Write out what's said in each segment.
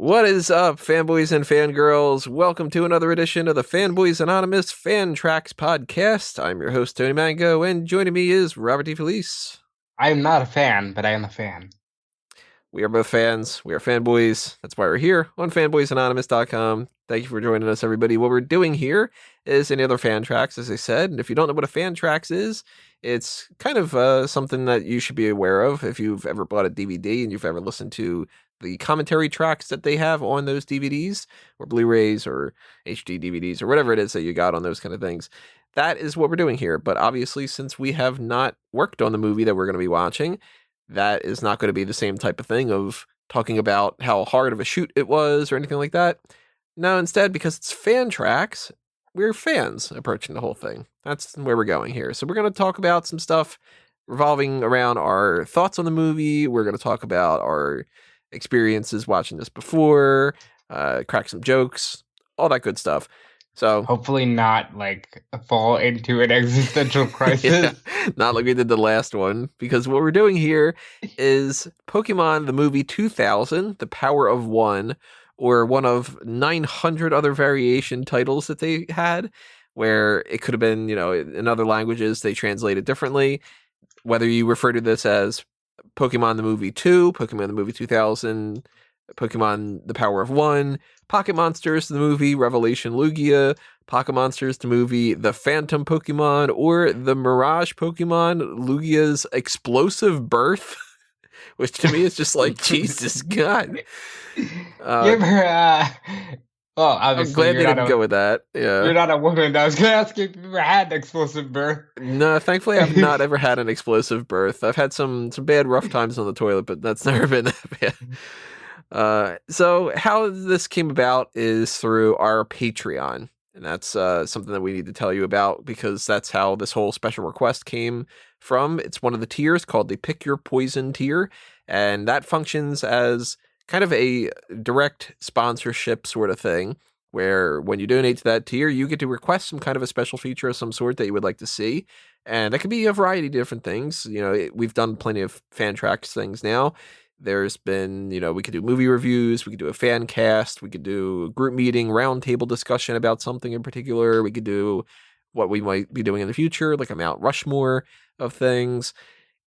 What is up, fanboys and fangirls? Welcome to another edition of the Fanboys Anonymous FanTracks podcast. I'm your host, Tony Mango, and joining me is Robert DeFelice. I am not a fan, but I am a fan. We are both fans. We are fanboys. That's why we're here on fanboysanonymous.com. Thank you for joining us, everybody. What we're doing here is any other FanTracks, as I said. And if you don't know what a FanTracks is, it's kind of something that you should be aware of if you've ever bought a DVD and you've ever listened to the commentary tracks that they have on those DVDs or Blu-rays or HD DVDs or whatever it is that you got on those kind of things. That is what we're doing here. But obviously, since we have not worked on the movie that we're going to be watching, that is not going to be the same type of thing of talking about how hard of a shoot it was or anything like that. No, instead, because it's FanTracks, we're fans approaching the whole thing. That's where we're going here. So we're going to talk about some stuff revolving around our thoughts on the movie. We're going to talk about our experiences watching this before, crack some jokes, all that good stuff. So hopefully not fall into an existential crisis. Not like we did the last one, because what we're doing here is Pokemon The Movie 2000, The Power of One, or one of 900 other variation titles that they had, where it could have been, in other languages, they translate it differently. Whether you refer to this as Pokemon The Movie 2, Pokemon The Movie 2000, Pokemon The Power of One, Pocket Monsters The Movie, Revelation Lugia, Pocket Monsters The Movie, The Phantom Pokemon, or The Mirage Pokemon, Lugia's Explosive Birth, which to me is just like, Jesus God. You ever, well, obviously, I'm glad they didn't go with that. Yeah. You're not a woman. I was going to ask you if you ever had an explosive birth. No, thankfully, I've not ever had an explosive birth. I've had some bad, rough times on the toilet, but that's never been that bad. So how this came about is through our Patreon, and that's something that we need to tell you about, because that's how this whole special request came from. It's one of the tiers called the Pick Your Poison tier, and that functions as kind of a direct sponsorship sort of thing, where when you donate to that tier, you get to request some kind of a special feature of some sort that you would like to see. And that could be a variety of different things. We've done plenty of FanTracks things now. There's been, we could do movie reviews, we could do a fan cast, we could do a group meeting, roundtable discussion about something in particular. We could do what we might be doing in the future, like a Mount Rushmore of things.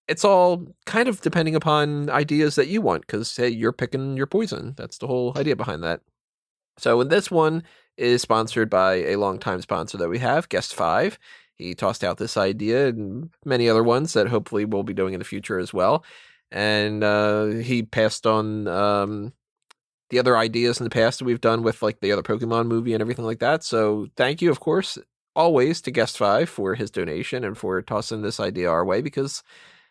It's all kind of depending upon ideas that you want, because, hey, you're picking your poison. That's the whole idea behind that. So, and this one is sponsored by a longtime sponsor that we have, Guest 5. He tossed out this idea and many other ones that hopefully we'll be doing in the future as well. And he passed on the other ideas in the past that we've done with like the other Pokemon movie and everything like that. So thank you, of course, always to Guest 5 for his donation and for tossing this idea our way, because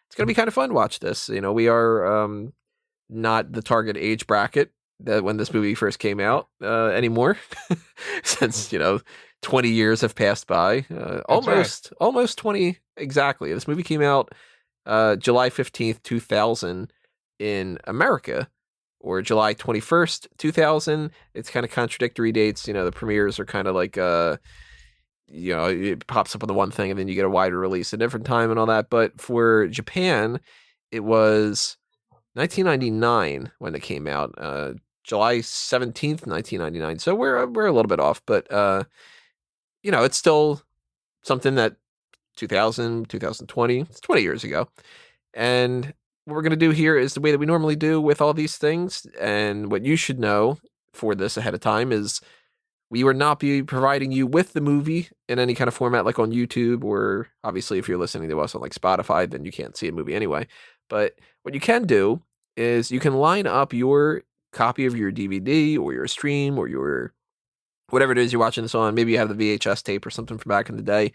it's going to be kind of fun to watch this. We are not the target age bracket that when this movie first came out anymore, since 20 years have passed by, almost 20 exactly. This movie came out July 15th, 2000 in America, or July 21st, 2000. It's kind of contradictory dates. The premieres are kind of like it pops up on the one thing and then you get a wider release at a different time and all that. But for Japan, it was 1999 when it came out, July 17th, 1999. So we're a little bit off, but it's still something that 2000, 2020, it's 20 years ago. And what we're going to do here is the way that we normally do with all these things. And what you should know for this ahead of time is we will not be providing you with the movie in any kind of format like on YouTube, or obviously if you're listening to us on like Spotify, then you can't see a movie anyway. But what you can do is you can line up your copy of your DVD or your stream or your whatever it is you're watching this on. Maybe you have the VHS tape or something from back in the day.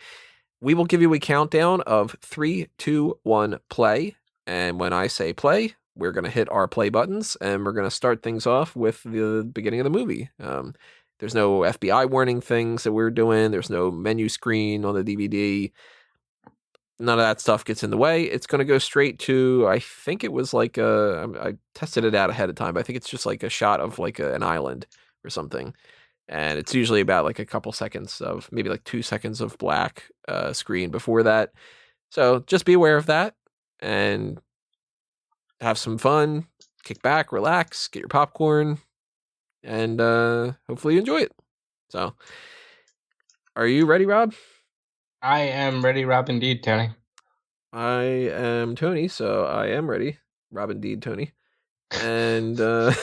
We will give you a countdown of 3, 2, 1, play. And when I say play, we're going to hit our play buttons and we're going to start things off with the beginning of the movie. There's no FBI warning things that we're doing. There's no menu screen on the DVD. None of that stuff gets in the way. It's going to go straight to, I think it was like I tested it out ahead of time, but I think it's just like a shot of like an island or something. And it's usually about like a couple seconds of, maybe like 2 seconds of black screen before that. So just be aware of that and have some fun, kick back, relax, get your popcorn, and hopefully you enjoy it. So, are you ready, Rob? I am ready, Rob, indeed, Tony. I am Tony, so I am ready. Rob, indeed, Tony. And that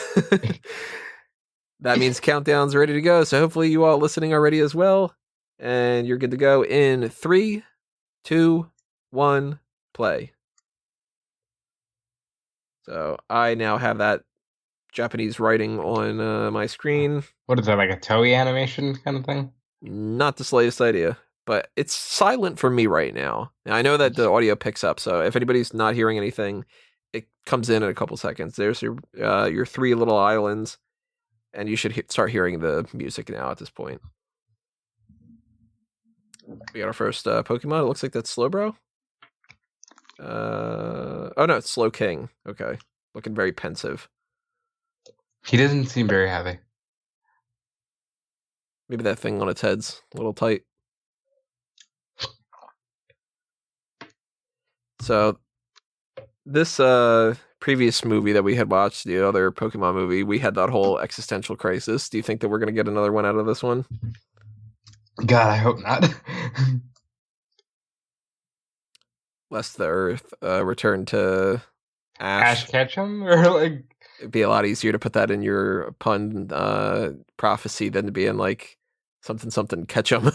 means countdown's ready to go. So hopefully you all listening are ready as well. And you're good to go in 3, 2, 1, play. So I now have that Japanese writing on my screen. What is that, like a Toei animation kind of thing? Not the slightest idea, but it's silent for me right now. And I know that the audio picks up, so if anybody's not hearing anything, it comes in a couple seconds. There's your 3 little islands, and you should start hearing the music now at this point. We got our first Pokemon. It looks like that's Slowbro. Oh no, it's Slow King. Okay, looking very pensive. He doesn't seem very happy. Maybe that thing on its head's a little tight. So this previous movie that we had watched, the other Pokemon movie, we had that whole existential crisis. Do you think that we're going to get another one out of this one? God, I hope not. Lest the Earth return to Ash. Ash Ketchum? Or like... It'd be a lot easier to put that in your pun prophecy than to be in like something Ketchum.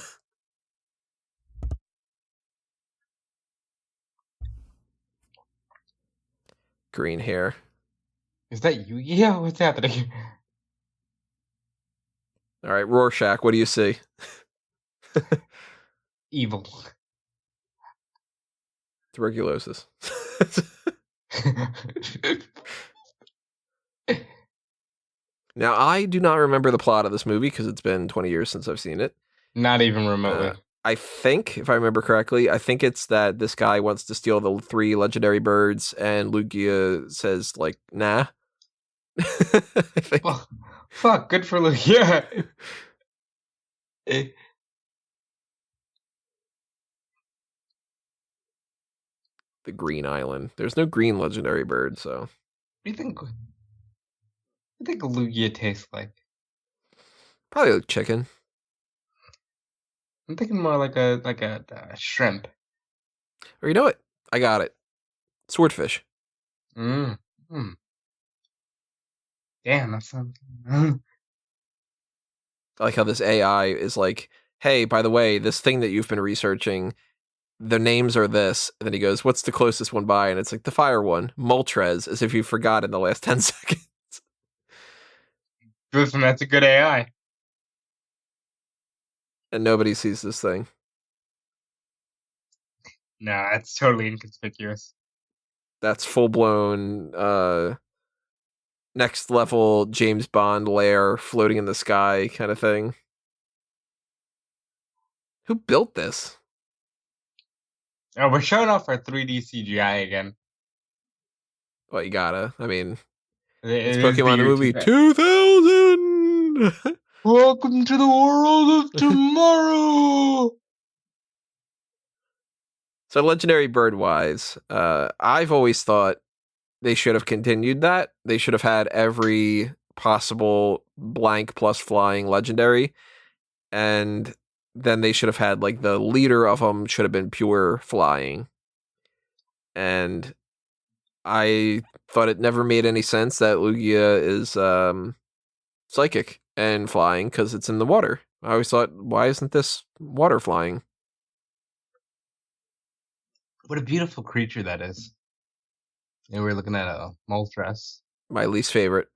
Green hair. Is that Yu-Gi-Oh? What's happening? All right, Rorschach, what do you see? Evil. Tuberculosis. Now, I do not remember the plot of this movie because it's been 20 years since I've seen it. Not even remotely. I think, if I remember correctly, I think it's that this guy wants to steal the 3 legendary birds, and Lugia says, like, nah. I think. Well, fuck, good for Lugia. The Green Island. There's no green legendary bird, so. What do you think? What do you think Lugia tastes like? Probably like chicken. I'm thinking more like a shrimp. Or you know what? I got it. Swordfish. Mm. Damn, that sounds... I like how this AI is like, hey, by the way, this thing that you've been researching, the names are this. And then he goes, what's the closest one by? And it's like the fire one, Moltres, as if you forgot in the last 10 seconds. Listen, that's a good AI. And nobody sees this thing. Nah, it's totally inconspicuous. That's full-blown next level James Bond lair floating in the sky kind of thing. Who built this? Oh, we're showing off our 3D CGI again. Well, you gotta. I mean, It's Pokemon The Movie 2000! Welcome to the world of tomorrow! So, legendary bird-wise, I've always thought they should have continued that. They should have had every possible blank plus flying legendary, and then they should have had, like, the leader of them should have been pure flying. And I thought it never made any sense that Lugia is psychic and flying because it's in the water. I always thought, why isn't this water flying? What a beautiful creature that is. And we're looking at a Moltres. My least favorite.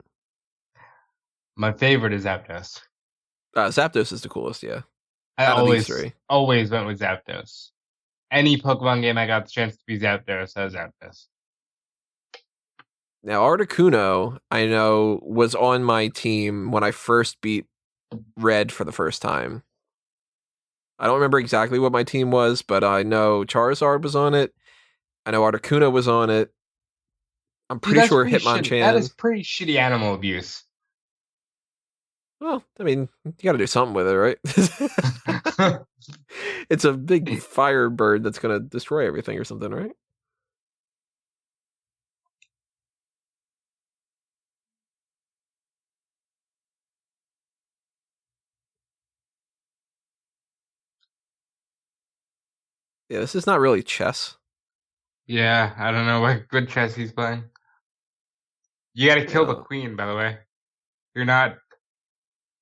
My favorite is Zapdos. Zapdos is the coolest, yeah. I Out of these 3. always went with Zapdos. Any Pokemon game I got the chance to be Zapdos, I was Zapdos. Now, Articuno, I know, was on my team when I first beat Red for the first time. I don't remember exactly what my team was, but I know Charizard was on it. I know Articuno was on it. I'm pretty sure Hitmonchan. That is pretty shitty animal abuse. Well, I mean, you gotta do something with it, right? It's a big fire bird that's gonna destroy everything or something, right? Yeah, this is not really chess. Yeah, I don't know what good chess he's playing. You gotta kill the Yeah, queen, by the way. You're not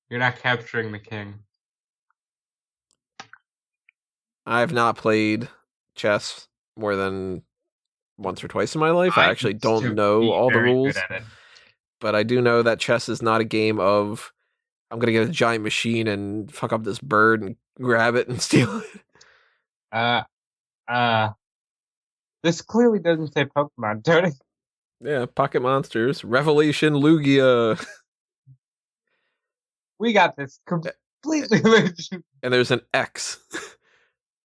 you're not capturing the king. I've not played chess more than once or twice in my life. I I actually used don't to know be all the very good rules, at it. but I do know that chess is not a game of I'm gonna get a giant machine and fuck up this bird and grab it and steal it. Uh uh this clearly doesn't say Pokemon, Tony. Yeah, Pocket Monsters, Revelation Lugia, We got this completely legit. and there's an X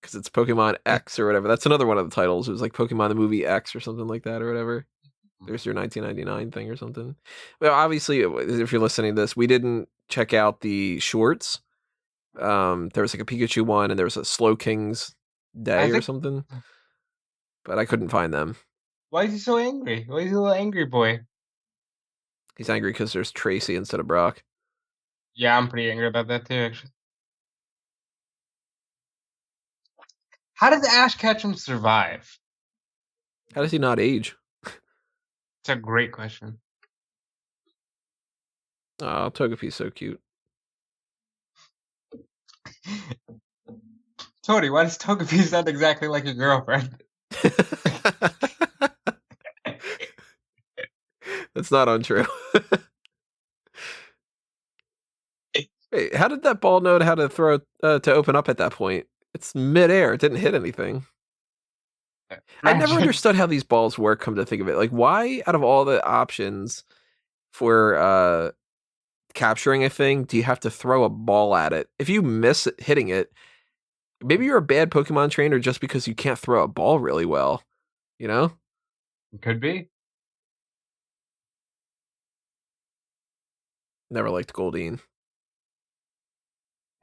because it's Pokemon X or whatever. That's another one of the titles. It was like Pokemon the Movie X or something like that or whatever. There's your 1999 thing or something. Well, obviously, if you're listening to this, we didn't check out the shorts. There was like a Pikachu one, and there was a Slow King's I Day or think something, but I couldn't find them. why is he so angry? Why is he a little angry boy? He's angry because there's Tracy instead of Brock. Yeah, I'm pretty angry about that too, actually. How did Ash Ketchum survive? How does he not age? It's a great question. Oh, Togepi's so cute. Tony, why does Togepi sound exactly like your girlfriend? That's not untrue. Wait, how did that ball know how to throw to open up at that point? It's midair. It didn't hit anything. I never Imagine. understood how these balls work. Come to think of it, like why out of all the options for capturing a thing, do you have to throw a ball at it? If you miss hitting it, maybe you're a bad Pokemon trainer just because you can't throw a ball really well. You know? Could be. Never liked Goldeen.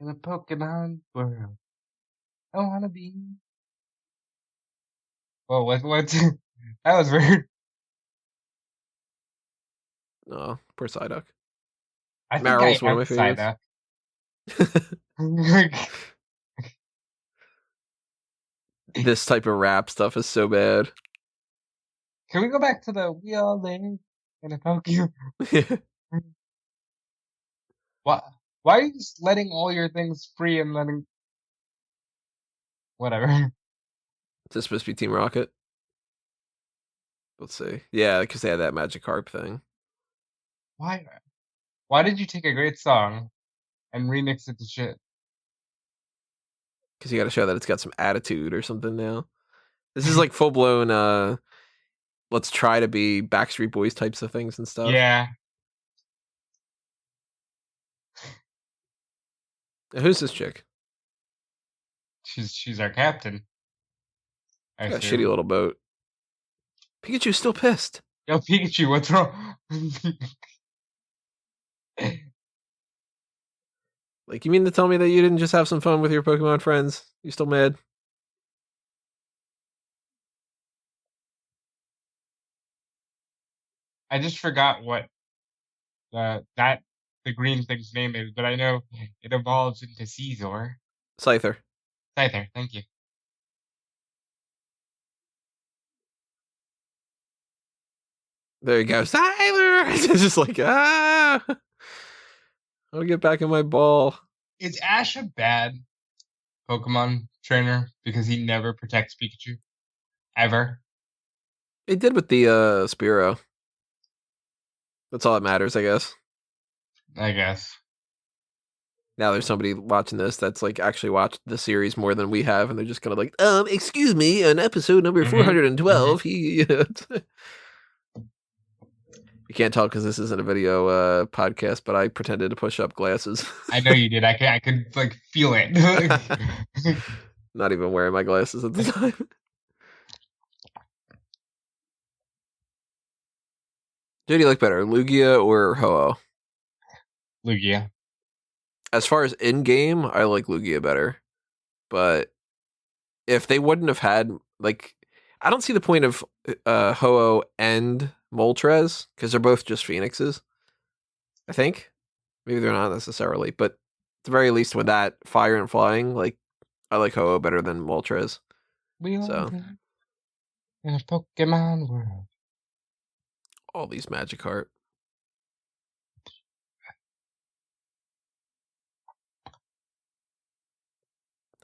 In a Pokemon world, I wanna be. Well, what? That was weird. Oh, poor Psyduck. I think I Maryl's one of am my favorites. Psyduck. Can This type of rap stuff is so bad. we go back to the we all live in a Pokemon? Why? Why are you just letting all your things free and letting whatever? Is this supposed to be Team Rocket? Let's see. Yeah, because they had that Magikarp thing. Why? Why did you take a great song and remix it to shit? Because you got to show that it's got some attitude or something now. This is like full blown. Let's try to be Backstreet Boys types of things and stuff. Yeah, Now, who's this chick? she's our captain. I Got a shitty assume. little boat. Pikachu's still pissed. Yo, Pikachu, what's wrong? Like, you mean to tell me that you didn't just have some fun with your Pokemon friends? You still mad? I just forgot what that the green thing's name is, but I know it evolves into Caesar. Scyther. Scyther, thank you. There you go. Scyther! It's just like, ah! I'll get back in my ball. Is Ash a bad Pokemon trainer because he never protects Pikachu? Ever? It did with the Spearow. That's all that matters, I guess. I guess. Now there's somebody watching this that's like actually watched the series more than we have, and they're just kind of like, excuse me, on episode number Mm-hmm. 412, he. You can't tell because this isn't a video podcast, but I pretended to push up glasses. I know you did. I could like feel it. Not even wearing my glasses at the time. Who do you like better, Lugia or Ho-Oh? Lugia. As far as in-game, I like Lugia better. But if they wouldn't have had, like, I don't see the point of Ho-Oh and Moltres, because they're both just Phoenixes, I think. Maybe they're not necessarily, but at the very least with that fire and flying, like, I like Ho-Oh better than Moltres. We all So live in a Pokemon world. all these Magikarp.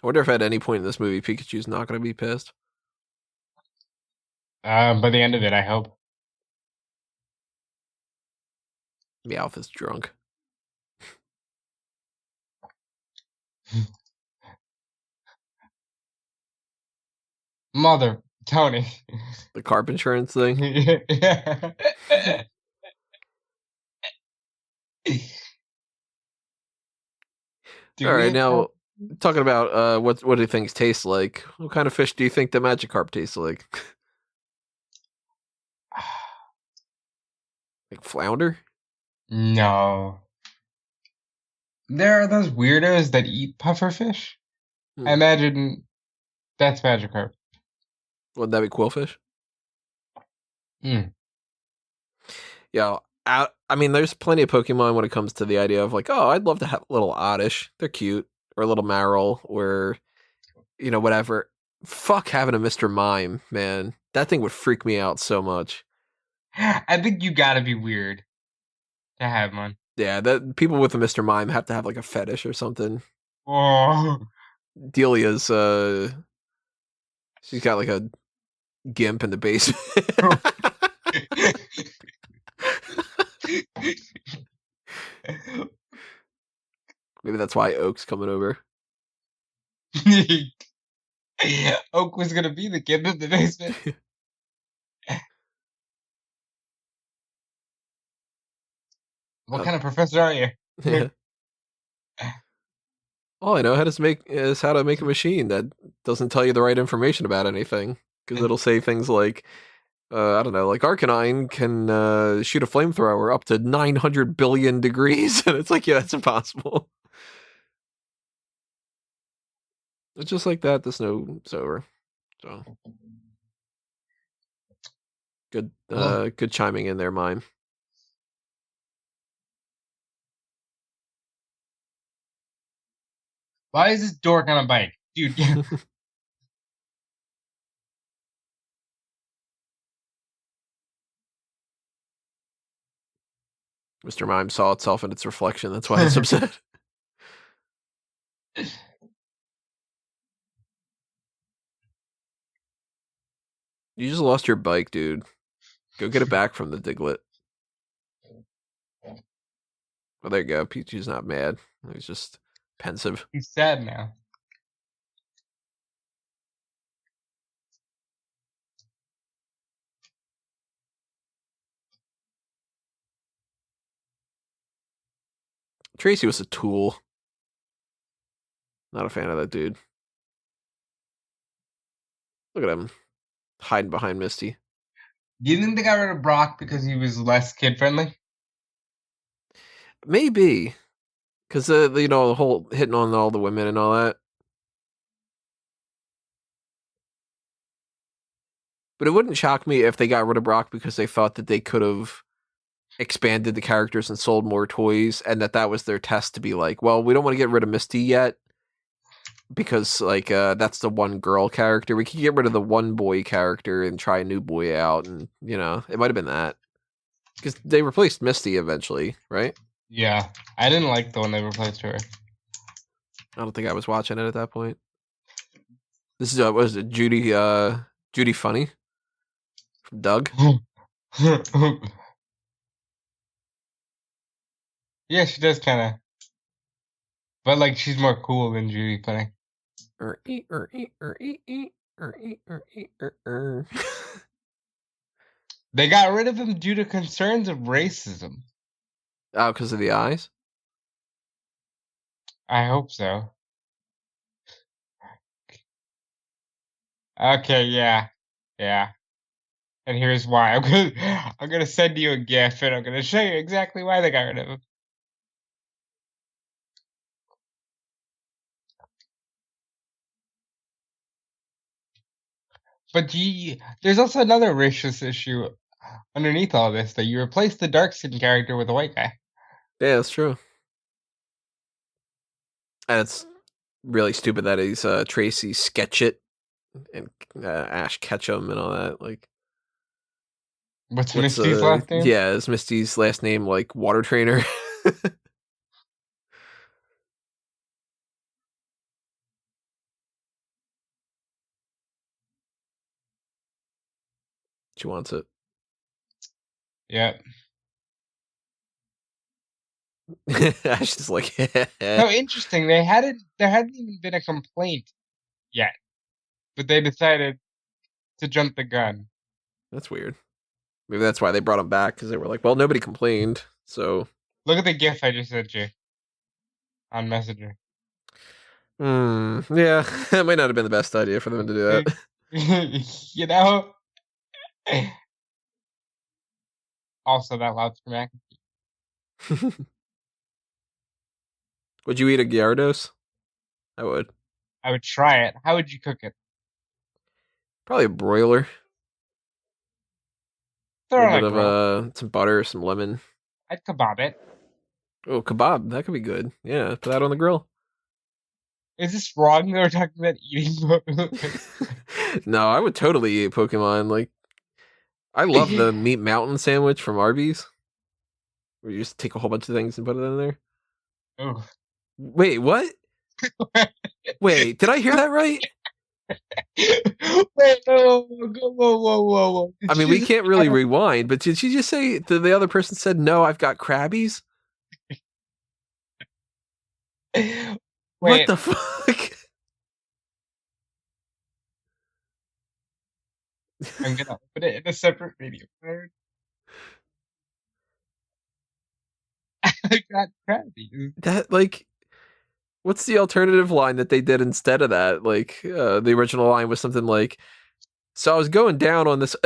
I wonder if at any point in this movie Pikachu's not going to be pissed. By the end of it, I hope. Meowth is drunk. Mother, Tony. The carp insurance thing. Do All we right, have carp? now talking about what do things taste like? What kind of fish do you think the Magikarp tastes like? Like flounder? No. There are those weirdos that eat pufferfish. I Hmm. imagine that's Magikarp. Wouldn't that be quillfish? Mm. Yeah. I mean, there's plenty of Pokemon when it comes to the idea of like, oh, I'd love to have a little Oddish. They're cute. Or a little Marill, or, whatever. Fuck having a Mr. Mime, man. That thing would freak me out so much. I think you gotta be weird to have one. Yeah, that people with a Mr. Mime have to have like a fetish or something. Oh. Delia's she's got like a gimp in the basement. Maybe that's why Oak's coming over. Oak was gonna be the kid in the basement. What kind of professor are you? Yeah. All I know is how to make a machine that doesn't tell you the right information about anything, because it'll say things like, I don't know, like Arcanine can shoot a flamethrower up to 900 billion degrees, and it's like, yeah, that's impossible. It's just like that. The snow's over. So good, Ugh. good chiming in there, Mime. Why is this dork on a bike? Dude, Mr. Mime saw itself in its reflection. That's why it's upset. You just lost your bike, dude. Go get it back from the Diglett. Well, there you go. Pichu's not mad. He's just pensive. he's sad now. Tracy was a tool. Not a fan of that dude. Look at him hiding behind Misty. Do you think they got rid of Brock because he was less kid friendly? Maybe because the whole hitting on all the women and all that. But it wouldn't shock me if they got rid of Brock because they thought that they could have expanded the characters and sold more toys, and that was their test to be like, well, we don't want to get rid of Misty yet because like that's the one girl character. We can get rid of the one boy character and try a new boy out, and it might have been that because they replaced Misty eventually, right? Yeah, I didn't like the one they replaced her. I don't think I was watching it at that point. This is what was it, Judy Funny from Doug? Yeah, she does kind of, but like she's more cool than Judy Funny. They got rid of him due to concerns of racism. Oh, because of the eyes? I hope so. Okay, yeah, yeah. And here's why. I'm gonna send you a GIF and I'm gonna show you exactly why they got rid of him. But there's also another racist issue underneath all this that you replace the dark skin character with a white guy. Yeah, that's true. And it's really stupid that he's Tracy Sketchit. and Ash Ketchum and all that. Like, What's what's Misty's last name? yeah, is Misty's last name like Water Trainer? She wants it. Yeah. Ash is like, So interesting. There hadn't even been a complaint yet, but they decided to jump the gun. that's weird. Maybe that's why they brought him back because they were like, well, nobody complained, so. Look at the GIF I just sent you on Messenger. Yeah, that might not have been the best idea for them to do that. You know? Also, that loud mac. Would you eat a Gyarados? I would. I would try it. How would you cook it? Probably a broiler. A Throw little it on bit a of grill. some butter, some lemon. I'd kebab it. Oh, kebab. That could be good. Yeah, put that on the grill. Is this wrong that we're talking about eating? No, I would totally eat Pokemon. Like, I love the Meat Mountain sandwich from Arby's, where you just take a whole bunch of things and put it in there. Oh. Wait, what? Wait, did I hear that right? Wait, whoa. Did I mean, you we just can't really rewind, but did she just say the other person said, no, I've got Krabbies? What Wait, the fuck? I'm gonna put it in a separate video card. I got Krabby. That, like, what's the alternative line that they did instead of that? Like, the original line was something like, so I was going down on this.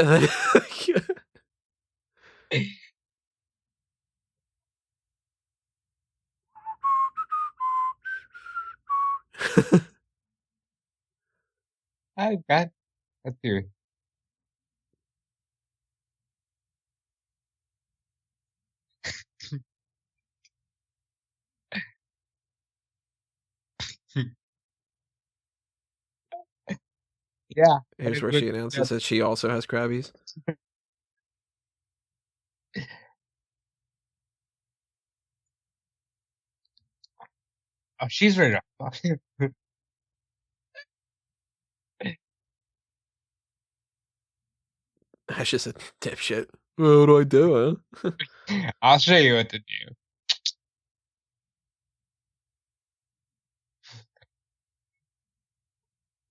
I got. Let's do it. Yeah, and Here's it where was. she announces that she also has Krabbies. Oh, she's ready to fuck. That's just a dipshit. What do I do, I'll show you what to do.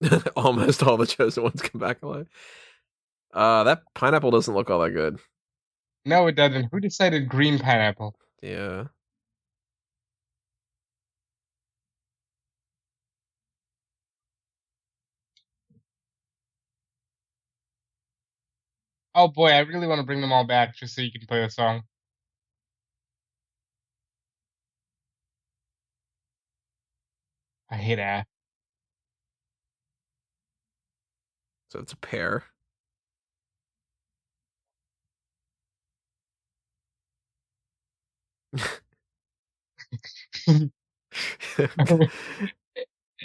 huh? Almost all the chosen ones come back alive. That pineapple doesn't look all that good. No, it doesn't. Who decided green pineapple? Yeah. Oh boy, I really want to bring them all back just so you can play the song. I hate Ash. So it's a pear.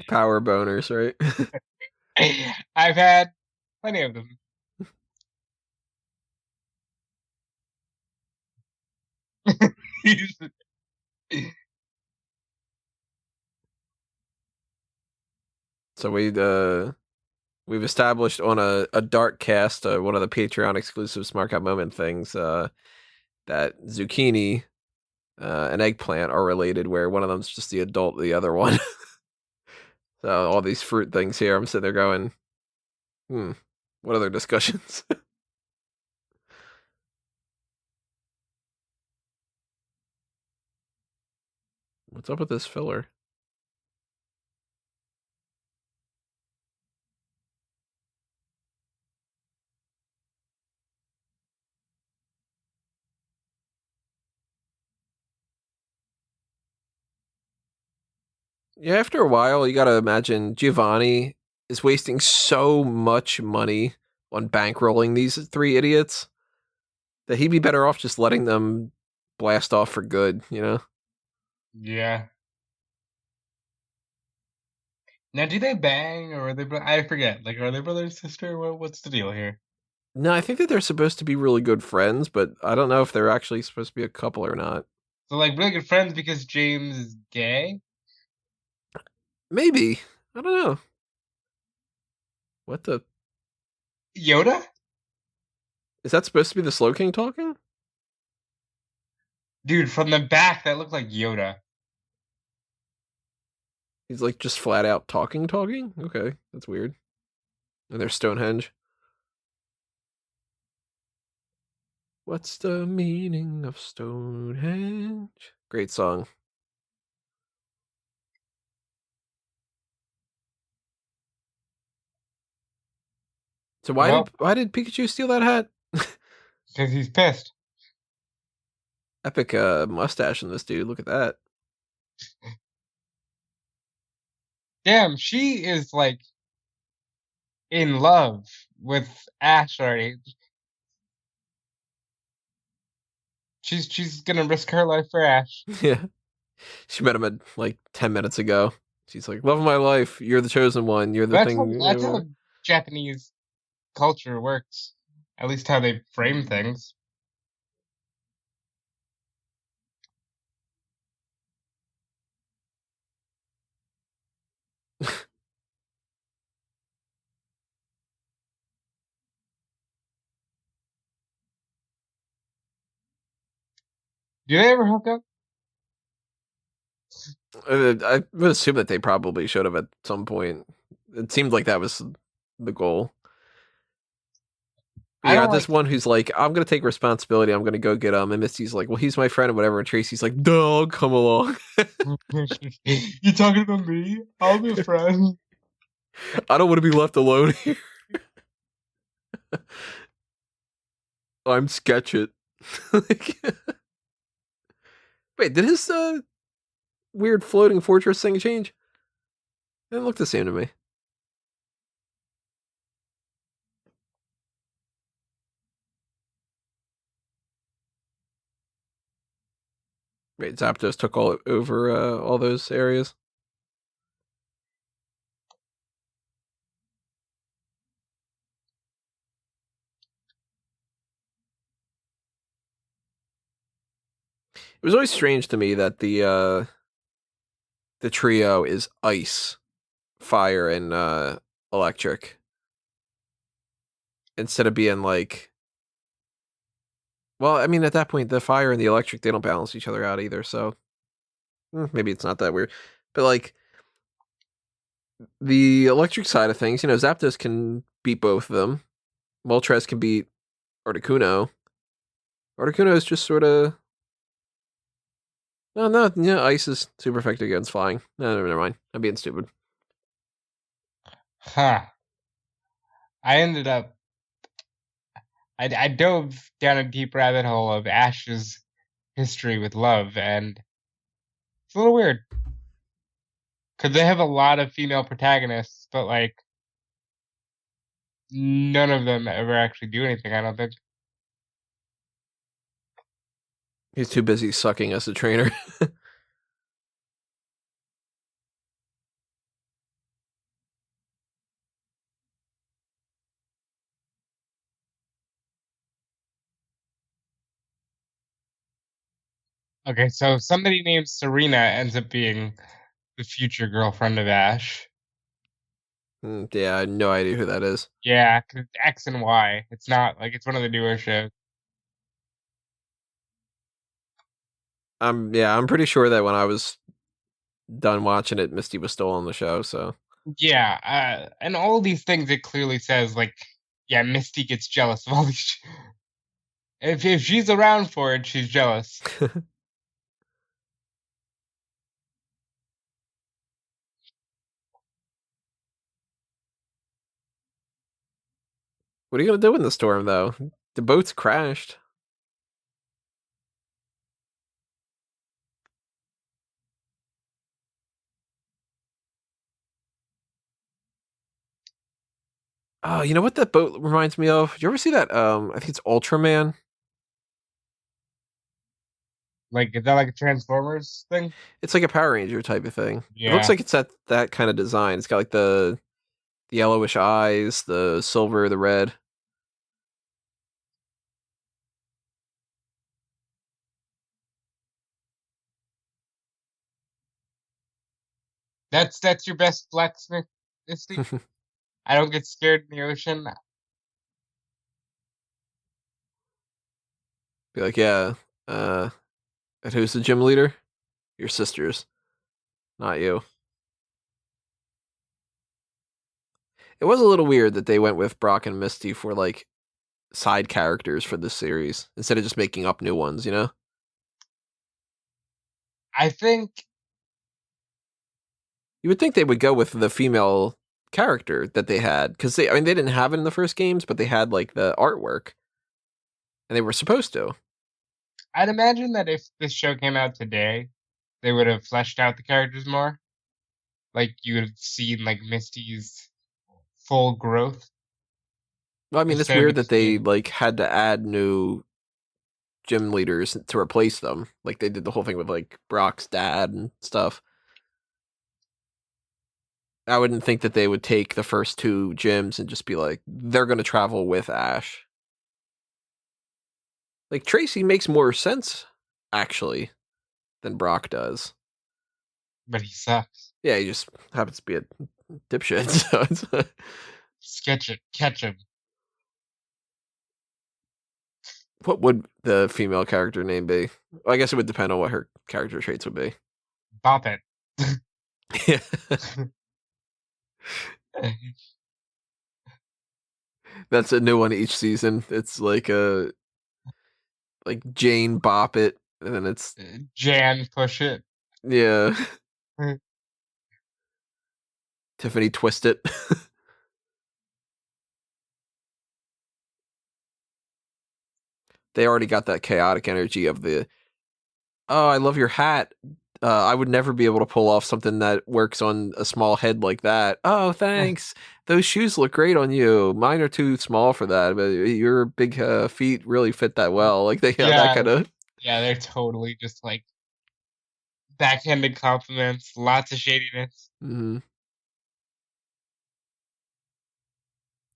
Power boners, right? I've had plenty of them. So we've established on a dark cast, one of the Patreon exclusive Smart Cut Moment things, that zucchini and eggplant are related, where one of them's just the adult, the other one. So all these fruit things here, I'm sitting there going, what other discussions? What's up with this filler? Yeah, after a while, you gotta imagine Giovanni is wasting so much money on bankrolling these three idiots that he'd be better off just letting them blast off for good, you know? Yeah. Now, do they bang or are they? I forget. Like, are they brother and sister? What's the deal here? No, I think that they're supposed to be really good friends, but I don't know if they're actually supposed to be a couple or not. So, like, really good friends because James is gay. Maybe. I don't know. What the? Yoda, Is that supposed to be the Slow King talking? dude, from the back that looked like Yoda. He's like just flat out talking? Okay, that's weird. And there's Stonehenge. What's the meaning of Stonehenge? Great song. So Well, why did Pikachu steal that hat? because he's pissed. Epic mustache in this dude. Look at that. Damn, she is like in love with Ash already. She's gonna risk her life for Ash. Yeah. She met him at like 10 minutes ago. She's like, love of my life. You're the chosen one. You're the thing. That's how Japanese culture works. At least how they frame things. Do they ever hook up? I would assume that they probably should have at some point. It seemed like that was the goal. I You don't got this like. one who's like, I'm gonna take responsibility. I'm gonna go get him. And Misty's like, well, he's my friend or whatever. And Tracy's like, duh, I'll come along. You talking about me? I'll be a friend. I don't want to be left alone here. I'm Sketchit. Like, wait, did his weird floating fortress thing change? It didn't look the same to me. Wait, Zapdos took all over all those areas. It was always strange to me that the trio is ice, fire, and electric instead of being like. Well, I mean, at that point, the fire and the electric they don't balance each other out either. So maybe it's not that weird, but like the electric side of things, Zapdos can beat both of them. Moltres can beat Articuno. Articuno is just sort of. No, yeah, ice is super effective against flying. No, never mind. I'm being stupid. Huh. I ended up. I dove down a deep rabbit hole of Ash's history with love, and it's a little weird because they have a lot of female protagonists, but like none of them ever actually do anything. I don't think. He's too busy sucking as a trainer. Okay, so somebody named Serena ends up being the future girlfriend of Ash. Yeah, I had no idea who that is. Yeah, 'cause it's X and Y. It's not like it's one of the newer shows. I'm pretty sure that when I was done watching it, Misty was still on the show. So Yeah, and all these things it clearly says like, yeah, Misty gets jealous of all these. If she's around for it, she's jealous. what are you gonna do in the storm, though? The boat's crashed. Oh, you know what that boat reminds me of? Did you ever see that? I think it's Ultraman. Like, is that like a Transformers thing? It's like a Power Ranger type of thing. It looks Yeah. like it's that kind of design. It's got like the yellowish eyes, the silver, the red. That's your best blacksmith, Misty? I don't get scared in the ocean. Be like, yeah. Uh, and who's the gym leader? Your sisters, not you. It was a little weird that they went with Brock and Misty for like side characters for this series instead of just making up new ones. You know, I think you would think they would go with the female character that they had because I mean, they didn't have it in the first games, but they had like the artwork, and they were supposed to. I'd imagine that if this show came out today, they would have fleshed out the characters more. Like you would have seen like Misty's full growth Well, I mean, it's instead of weird it that just they being. like had to add new gym leaders to replace them. Like they did the whole thing with like Brock's dad and stuff. I wouldn't think that they would take the first two gyms and just be like, they're going to travel with Ash. Like Tracy makes more sense, actually, than Brock does. But he sucks. Yeah, he just happens to be a dipshit. So it's, Sketch it, catch him, what would the female character name be? Well, I guess it would depend on what her character traits would be. bop it. Yeah, that's a new one each season. It's like a like Jane Bop It, and then it's Jan, push it. yeah Tiffany Twist It. They already got that chaotic energy of the oh, I love your hat. I would never be able to pull off something that works on a small head like that. Oh, thanks. Those shoes look great on you. Mine are too small for that, but your big feet really fit that well. Like they have that Yeah, kind of. yeah, they're totally just like backhanded compliments, lots of shadiness. Mm.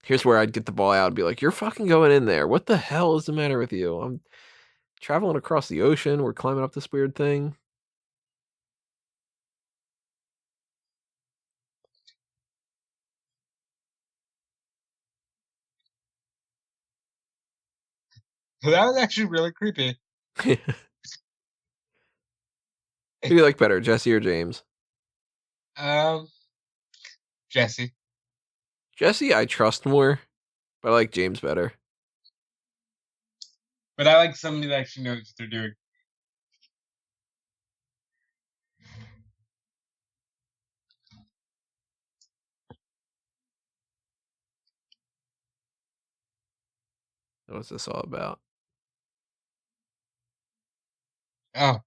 Here's where I'd get the ball out and be like, "You're fucking going in there. What the hell is the matter with you? I'm traveling across the ocean. We're climbing up this weird thing." That was actually really creepy. Who do you like better, Jesse or James? Um, Jesse. Jesse, I trust more, but I like James better. But I like somebody that actually knows what they're doing. What's this all about? Oh,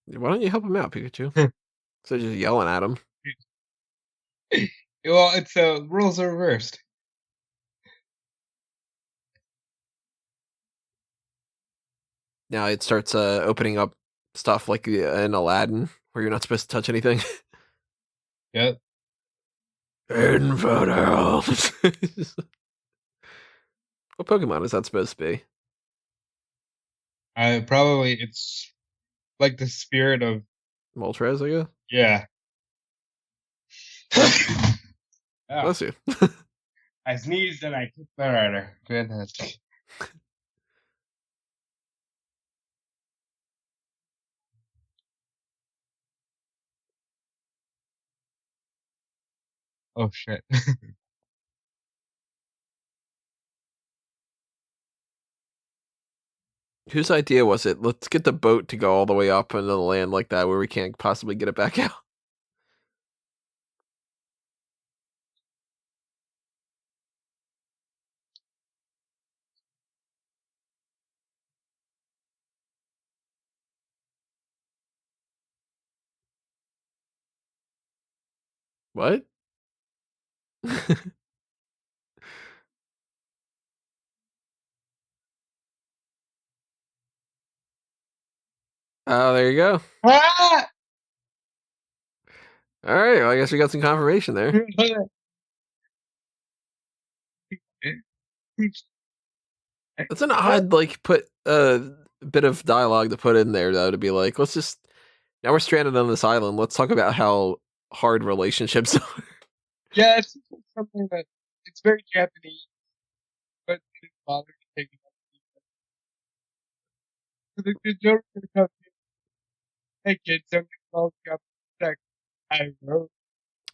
Why don't you help him out, Pikachu? So just yelling at him. well, it's rules are reversed. Now it starts opening up stuff like in Aladdin where you're not supposed to touch anything. Yep. Infidel. What Pokemon is that supposed to be? Probably it's like the spirit of Moltres, I guess. yeah. Oh, Bless you. I sneezed and I kicked the rider. Fantastic. Oh shit. Whose idea was it? Let's get the boat to go all the way up into the land like that where we can't possibly get it back out. What? Oh, there you go. Ah! All right. Well, I guess we got some confirmation there. That's an odd like put bit of dialogue to put in there though to be like, let's just now we're stranded on this island. Let's talk about how hard relationships are. Yeah, it's something that it's very Japanese, but it didn't bother to take it up. So the joke gonna come, hey kids, don't get involved in sex. I wrote.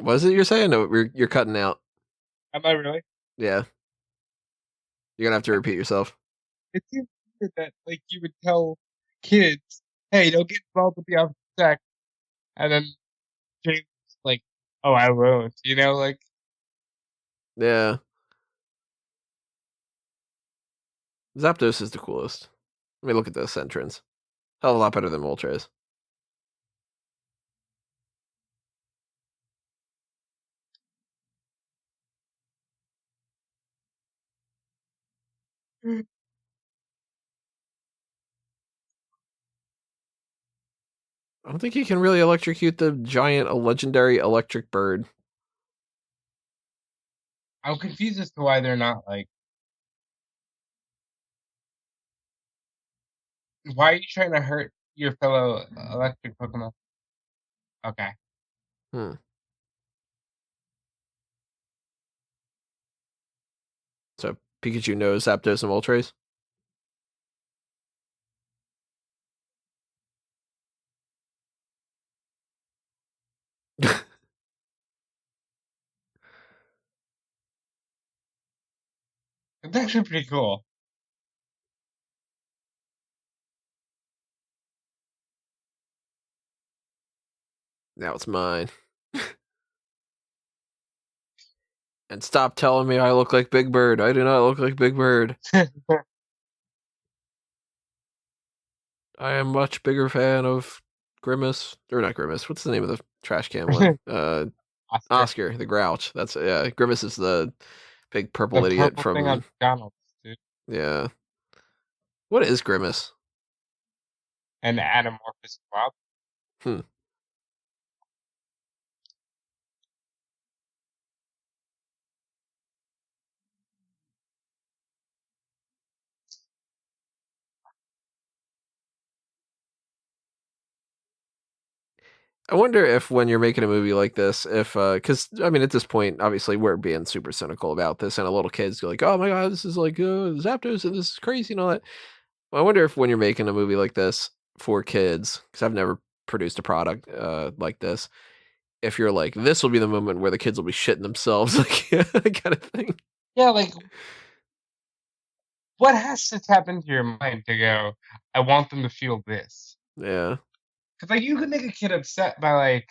What is it you're saying? No, you're cutting out. Am I really? Yeah, you're gonna have to repeat yourself. It seems weird that like you would tell kids, hey, don't get involved with the opposite sex, and then James is like, oh, I won't. You know, like Yeah, Zapdos is the coolest. Let me look at this entrance. Hell of a lot better than Moltres. I don't think you can really electrocute the giant, legendary electric bird. I'm confused as to why they're not like. Why are you trying to hurt your fellow electric Pokemon? Okay. Hmm. So Pikachu knows Zapdos and Moltres. It's actually pretty cool. Now it's mine. And stop telling me I look like Big Bird. I do not look like Big Bird. I am much bigger fan of Grimace. Or not Grimace. What's the name of the trash can one? Oscar. Oscar, the Grouch. That's yeah. Grimace is the big purple The idiot purple thing on from McDonald's, dude. yeah. What is Grimace? And Anamorphous Blob. Hmm. I wonder if when you're making a movie like this, if because I mean at this point, obviously we're being super cynical about this, and a little kids go like, "Oh my god, this is like Zapdos, and this is crazy and all that." Well, I wonder if when you're making a movie like this for kids, because I've never produced a product like this, if you're like, this will be the moment where the kids will be shitting themselves, like kind of thing. Yeah, like what has to tap into your mind to go, I want them to feel this? Yeah, Because like you could make a kid upset by like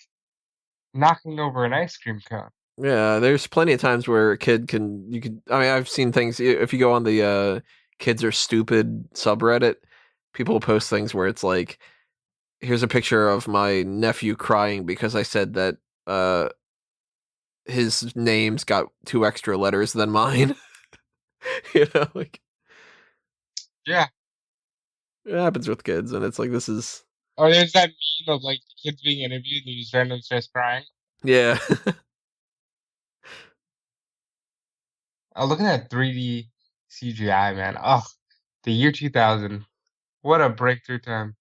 knocking over an ice cream cone. yeah. There's plenty of times where a kid can, you could. I mean, I've seen things. If you go on the "kids are stupid" subreddit, people post things where it's like, here's a picture of my nephew crying because I said that uh his name's got 2 extra letters than mine. Like Yeah. it happens with kids, and it's like this is Or there's that meme of like kids being interviewed and you just randomly starts crying. yeah. Oh, look at that 3D CGI, man. Oh, the year 2000. What a breakthrough time.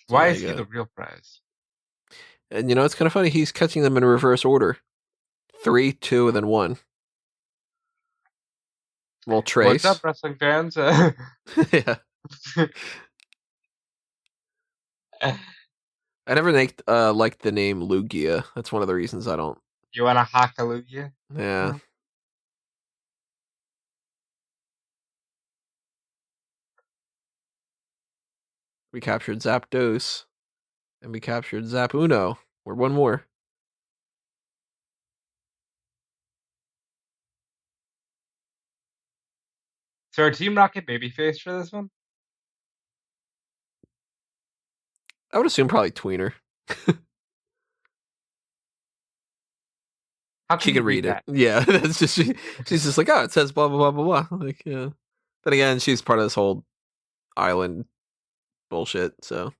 So Why now is you he the got, real prize? and it's kind of funny. He's catching them in reverse order: three, two, and then one. Well, What's up, Trace. wrestling fans? Yeah, I never liked the name Lugia. That's one of the reasons I don't. You want a Hakalugia? Yeah, we captured Zapdos, and we captured Zapuno. We're one more. So our Team Rocket babyface for this one? I would assume probably Tweener. How She can you can read read it. that? Yeah, that's just she's just like, oh, it says blah blah blah blah blah. Like, yeah. Then again, she's part of this whole island bullshit. So,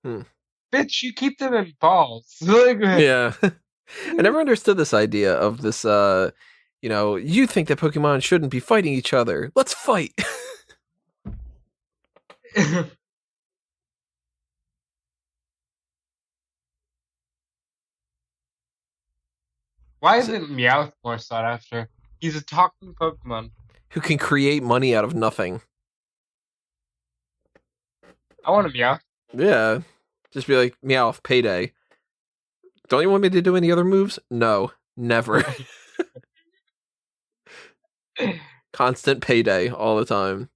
hmm. Bitch, you keep them in balls. Like, Yeah. I never understood this idea of this. You think that Pokemon shouldn't be fighting each other? Let's fight. Why isn't Meowth more sought after? He's a talking Pokemon. Who can create money out of nothing? I want a Meowth. Yeah. Just be like, Meowth, payday. Don't you want me to do any other moves? No, never. Constant payday all the time.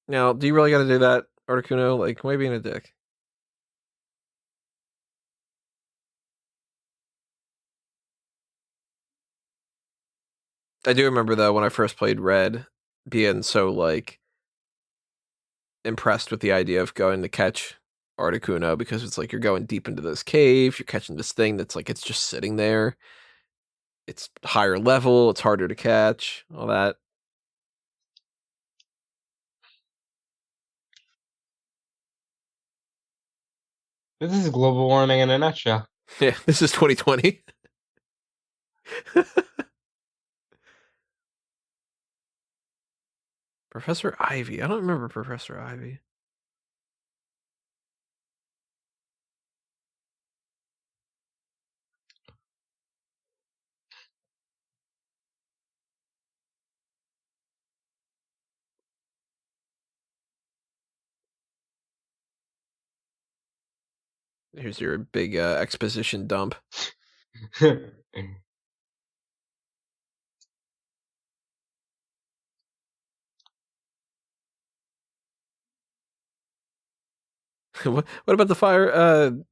Now, do you really got to do that, Articuno? Like, why being a dick? I do remember though when I first played Red, being so like impressed with the idea of going to catch Articuno because it's like you're going deep into this cave, you're catching this thing that's like it's just sitting there. It's higher level, it's harder to catch, all that. This is global warming in a nutshell. Yeah, this is 2020. Professor Ivy. I don't remember Professor Ivy. Here's your big exposition dump. What about the fire?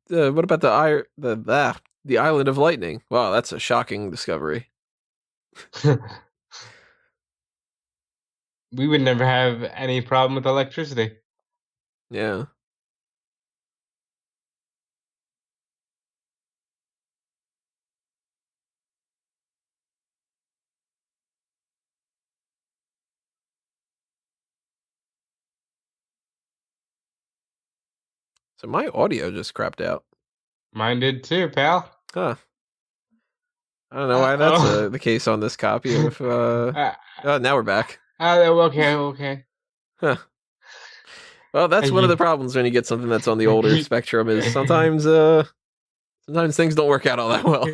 What about the island of lightning? Wow, that's a shocking discovery. We would never have any problem with electricity. Yeah. So my audio just crapped out. Mine did too, pal. Huh. I don't know why that's Uh-oh. the case on this copy of. uh, Oh, now we're back. okay. Huh. Well, that's Thank one of the you. problems when you get something that's on the older spectrum is sometimes things don't work out all that well.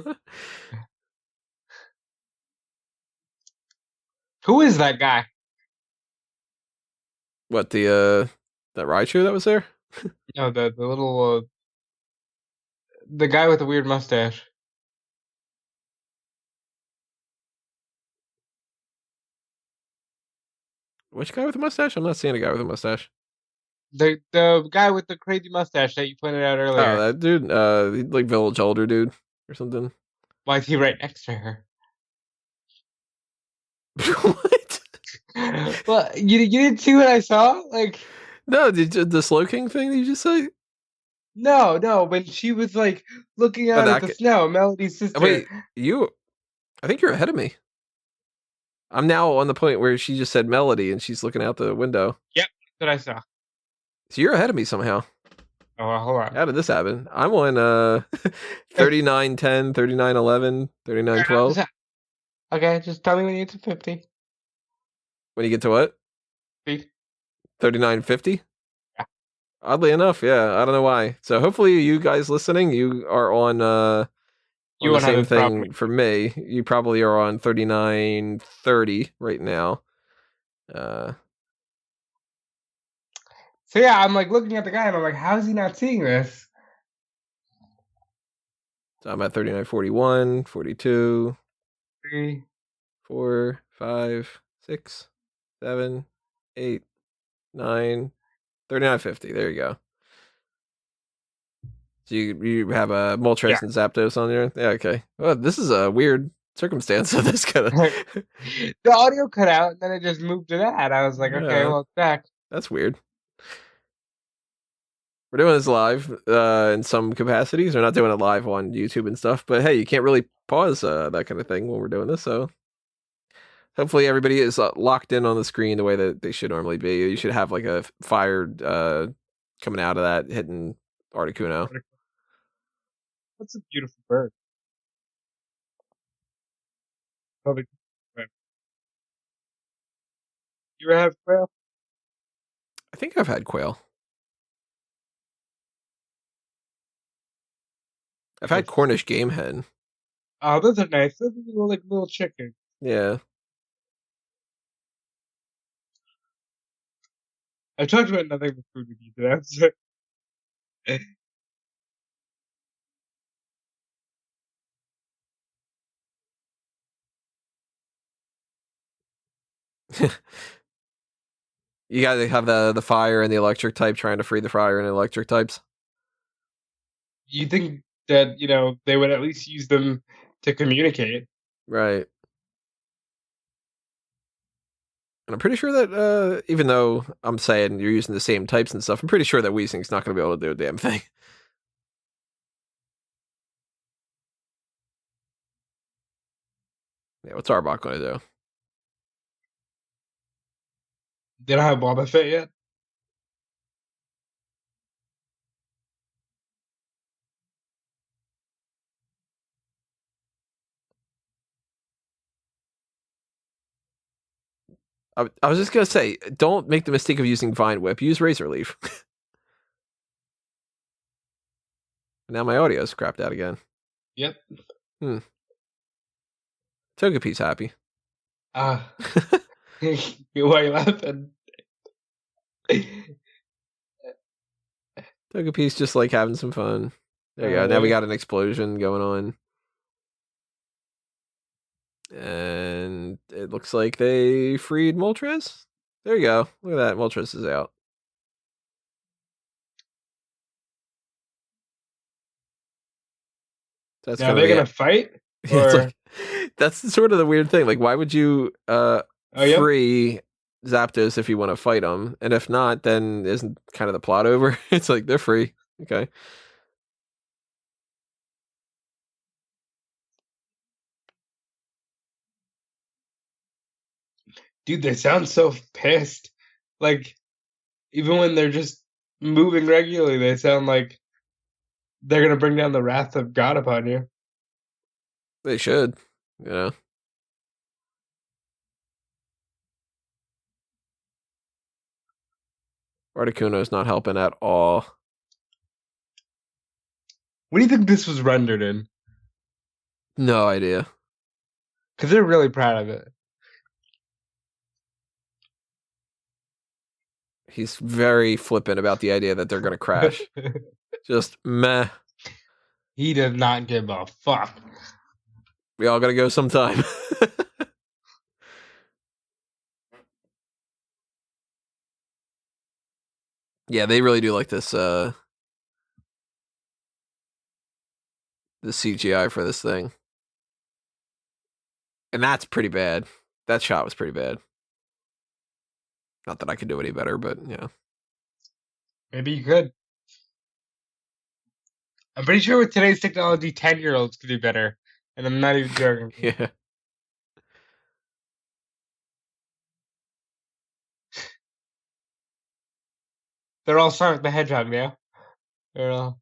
Who is that guy? What that Raichu that was there? No, the little the guy with the weird mustache. Which guy with a mustache? I'm not seeing a guy with a mustache. The guy with the crazy mustache that you pointed out Oh, earlier. that dude, like village elder dude or something. Why is he right next to her? What? Well, you didn't see what I saw? Like, No, the Slow King thing that you just say? no, when she was like looking Oh, out at the snow, Melody's sister. wait, I think you're ahead of me. I'm now on the point where she just said Melody and she's looking out the window. Yep, that's what I saw. So you're ahead of me somehow. Oh, well, hold on. How did this happen? I'm on 3910, 3911, 3912. Okay, just tell me when you get to 50. When you get to what? 3950? Yeah. Oddly enough, yeah. I don't know why. So hopefully you guys listening, you are on You the won't have same this problem. thing for me. You probably are on 3930 right now. So yeah, I'm like looking at the guy and I'm like, how is he not seeing this? So I'm at 39, 41, 42, 3. 4, 5, 6, 7, 8, 9, 39, 50. There you go. So you have a Yeah. Moltres and Zapdos on there? Yeah, okay. Well, this is a weird circumstance of this kind of. The audio cut out, and then it just moved to that. I was like, okay, Yeah, well, it's back. that's weird. We're doing this live in some capacities. We're not doing it live on YouTube and stuff, but hey, you can't really pause that kind of thing when we're doing this. So hopefully everybody is locked in on the screen the way that they should normally be. You should have like a fire coming out of that hitting Articuno. That's a beautiful bird. Probably. You ever have quail? I think I've had quail. I've had Cornish game hen. Oh, those are nice. Those are like little chickens. Yeah. I talked about nothing but food with you today. So. You gotta have the fire and the electric type trying to free the fire and electric types. You think that, they would at least use them to communicate. Right. And I'm pretty sure that even though I'm saying you're using the same types and stuff, I'm pretty sure that Weezing's not going to be able to do a damn thing. Yeah, what's Arbok going to do? They don't have Boba Fett yet? I was just going to say, don't make the mistake of using Vine Whip. Use Razor Leaf. Now my audio's crapped out again. Yep. Togepi's happy. Why are you laughing? Togepi's just like having some fun. There you go. Now we got an explosion going on. And it looks like they freed Moltres. There you go. Look at that. Moltres is out. That's now they're gonna fight? Or... Like, that's sort of the weird thing. Like, why would you free Zapdos if you want to fight them? And if not, then isn't kind of the plot over? It's like, they're free. Okay. Dude, they sound so pissed. Like, even when they're just moving regularly, they sound like they're gonna bring down the wrath of God upon you. They should, you know. Articuno's not helping at all. What do you think this was rendered in? No idea. Because they're really proud of it. He's very flippant about the idea that they're going to crash. Just meh. He does not give a fuck. We all got to go sometime. Yeah, they really do like this the CGI for this thing. And that's pretty bad. That shot was pretty bad. Not that I could do any better, but yeah. Maybe you could. I'm pretty sure with today's technology, 10-year-olds could do better. And I'm not even joking. Yeah. They're all Sonic the Hedgehog now. They're all...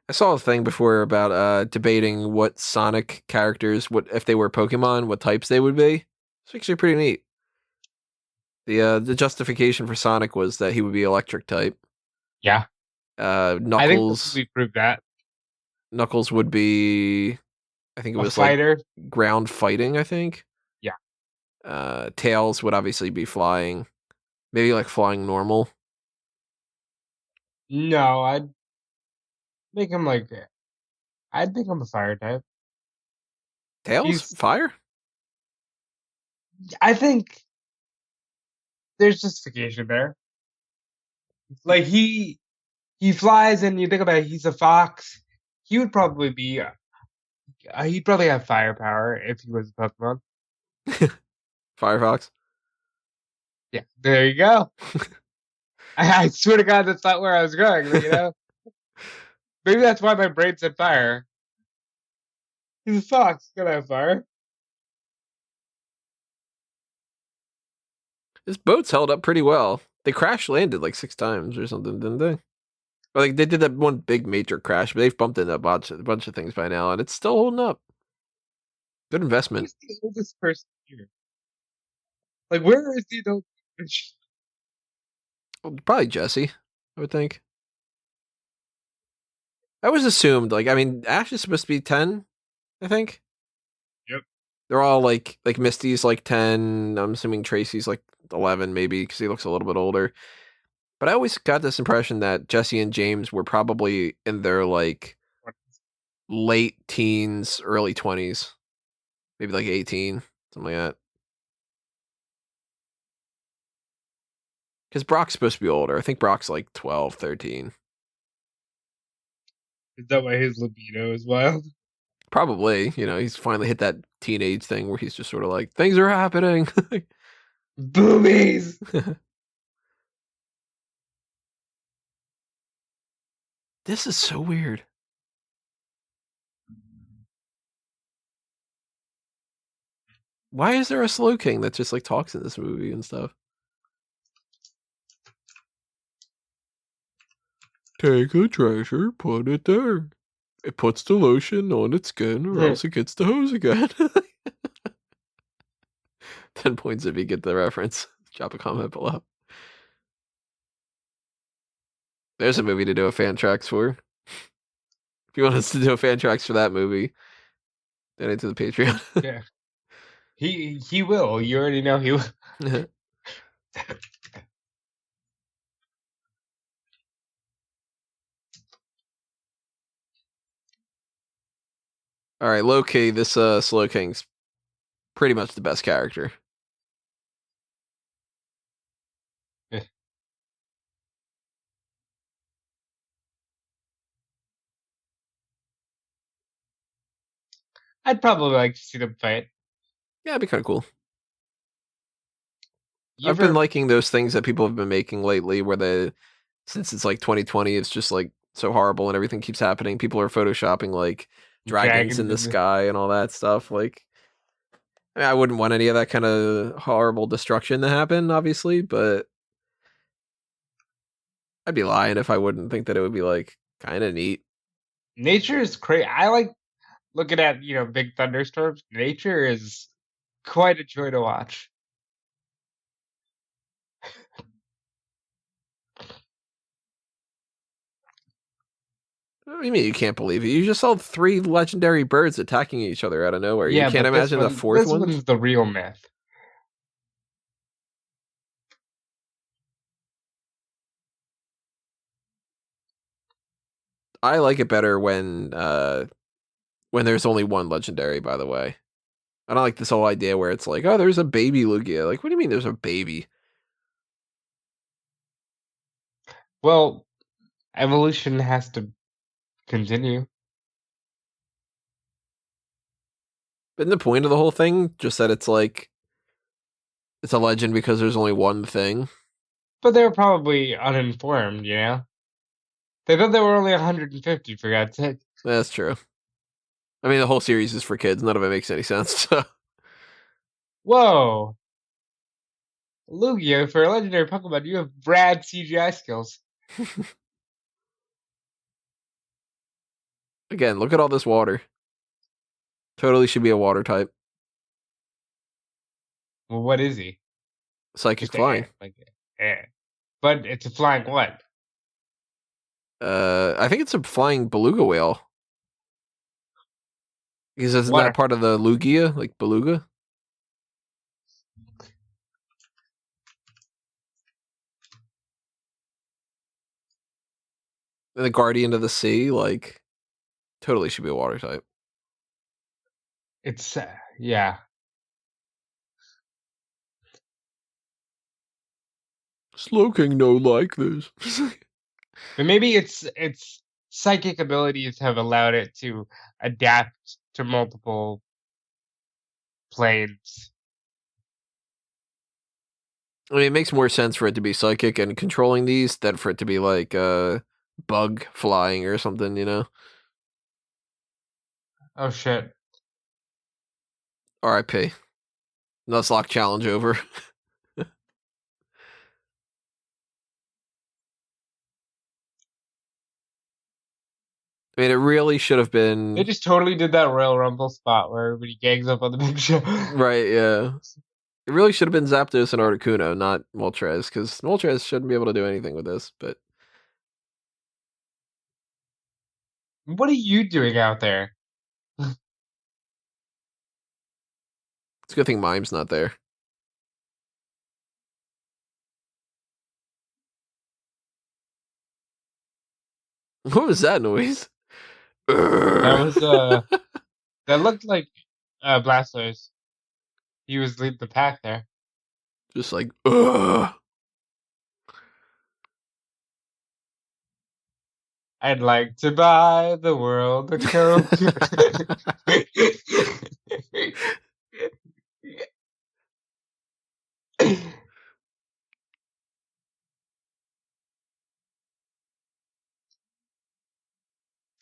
I saw a thing before about debating what Sonic characters, what if they were Pokemon, what types they would be. It's actually pretty neat. The justification for Sonic was that he would be electric type. Yeah. Knuckles. I think we proved that. Knuckles would be, I think it was fighter. Like ground fighting. I think. Yeah. Tails would obviously be flying. Maybe like flying normal. No, make him like I'd make him a fire type. Tails? He's Fire? I think there's justification there. Like he flies, and you think about it, he's a fox. He would probably be he'd probably have firepower if he was a Pokemon. Firefox? Yeah, there you go. I swear to God, that's not where I was going. But, maybe that's why my brain said fire. He's a fox. He's gonna have fire. His boat's held up pretty well. They crash landed like 6 times or something, didn't they? Or like they did that one big major crash, but they've bumped into a bunch of things by now, and it's still holding up. Good investment. Who's the oldest person here? Like, where is the adult? Well, probably Jesse, I would think. I was assumed, like, I mean, Ash is supposed to be 10, I think. Yep. They're all like Misty's like 10. I'm assuming Tracy's like 11, maybe, because he looks a little bit older. But I always got this impression that Jesse and James were probably in their like late teens, early 20s, maybe like 18, something like that. Because Brock's supposed to be older. I think Brock's like 12, 13. Is that why his libido is wild? Probably, he's finally hit that teenage thing where he's just sort of like, things are happening. Boobies. This is so weird. Why is there a Slow King that just like talks in this movie and stuff? Take a treasure, put it there. It puts the lotion on its skin, or else it gets the hose again. 10 points if you get the reference. Drop a comment below. There's a movie to do a FanTracks for. If you want us to do a FanTracks for that movie, donate to the Patreon. Yeah. He will. You already know he will. All right, low key, this Slow King's pretty much the best character. I'd probably like to see them fight. Yeah, it'd be kind of cool. You I've been ever liking those things that people have been making lately where since it's like 2020, it's just like so horrible and everything keeps happening. People are photoshopping like dragons in the sky and all that stuff. Like, I mean, I wouldn't want any of that kind of horrible destruction to happen, obviously, but I'd be lying if I wouldn't think that it would be like kind of neat. Nature is crazy. I like looking at big thunderstorms. Nature is quite a joy to watch. What do you mean you can't believe it? You just saw 3 legendary birds attacking each other out of nowhere. Yeah, You can't but imagine the fourth this one? one's the real myth. I like it better when there's only one legendary, by the way. I don't like this whole idea where it's like, oh, there's a baby Lugia. Like, what do you mean there's a baby? Well, evolution has to continue. But the point of the whole thing, just that it's like, it's a legend because there's only one thing. But they were probably uninformed, They thought there were only 150, for God's sake. That's true. I mean, the whole series is for kids. None of it makes any sense. So. Whoa! Lugia, for a legendary Pokemon, you have rad CGI skills. Again, look at all this water. Totally should be a water type. Well, what is he? Psychic flying. Air. But it's a flying what? I think it's a flying beluga whale. Because isn't that part of the Lugia, like beluga? And the Guardian of the Sea, like, totally should be a water type. It's yeah. Slowking no like this. But maybe its psychic abilities have allowed it to adapt to multiple planes. I mean, it makes more sense for it to be psychic and controlling these than for it to be like bug flying or something, you know? Oh shit. RIP. Nuzlocke challenge over. I mean, it really should have They been. just totally did that Royal Rumble spot where everybody gangs up on the big show. Right, yeah. It really should have been Zapdos and Articuno, not Moltres, because Moltres shouldn't be able to do anything with this, but What are you doing out there? it's a good thing Mime's not there. What was that noise? That was that looked like Blastoise. He was leading the pack there. Just like, ugh. I'd like to buy the world a Coke.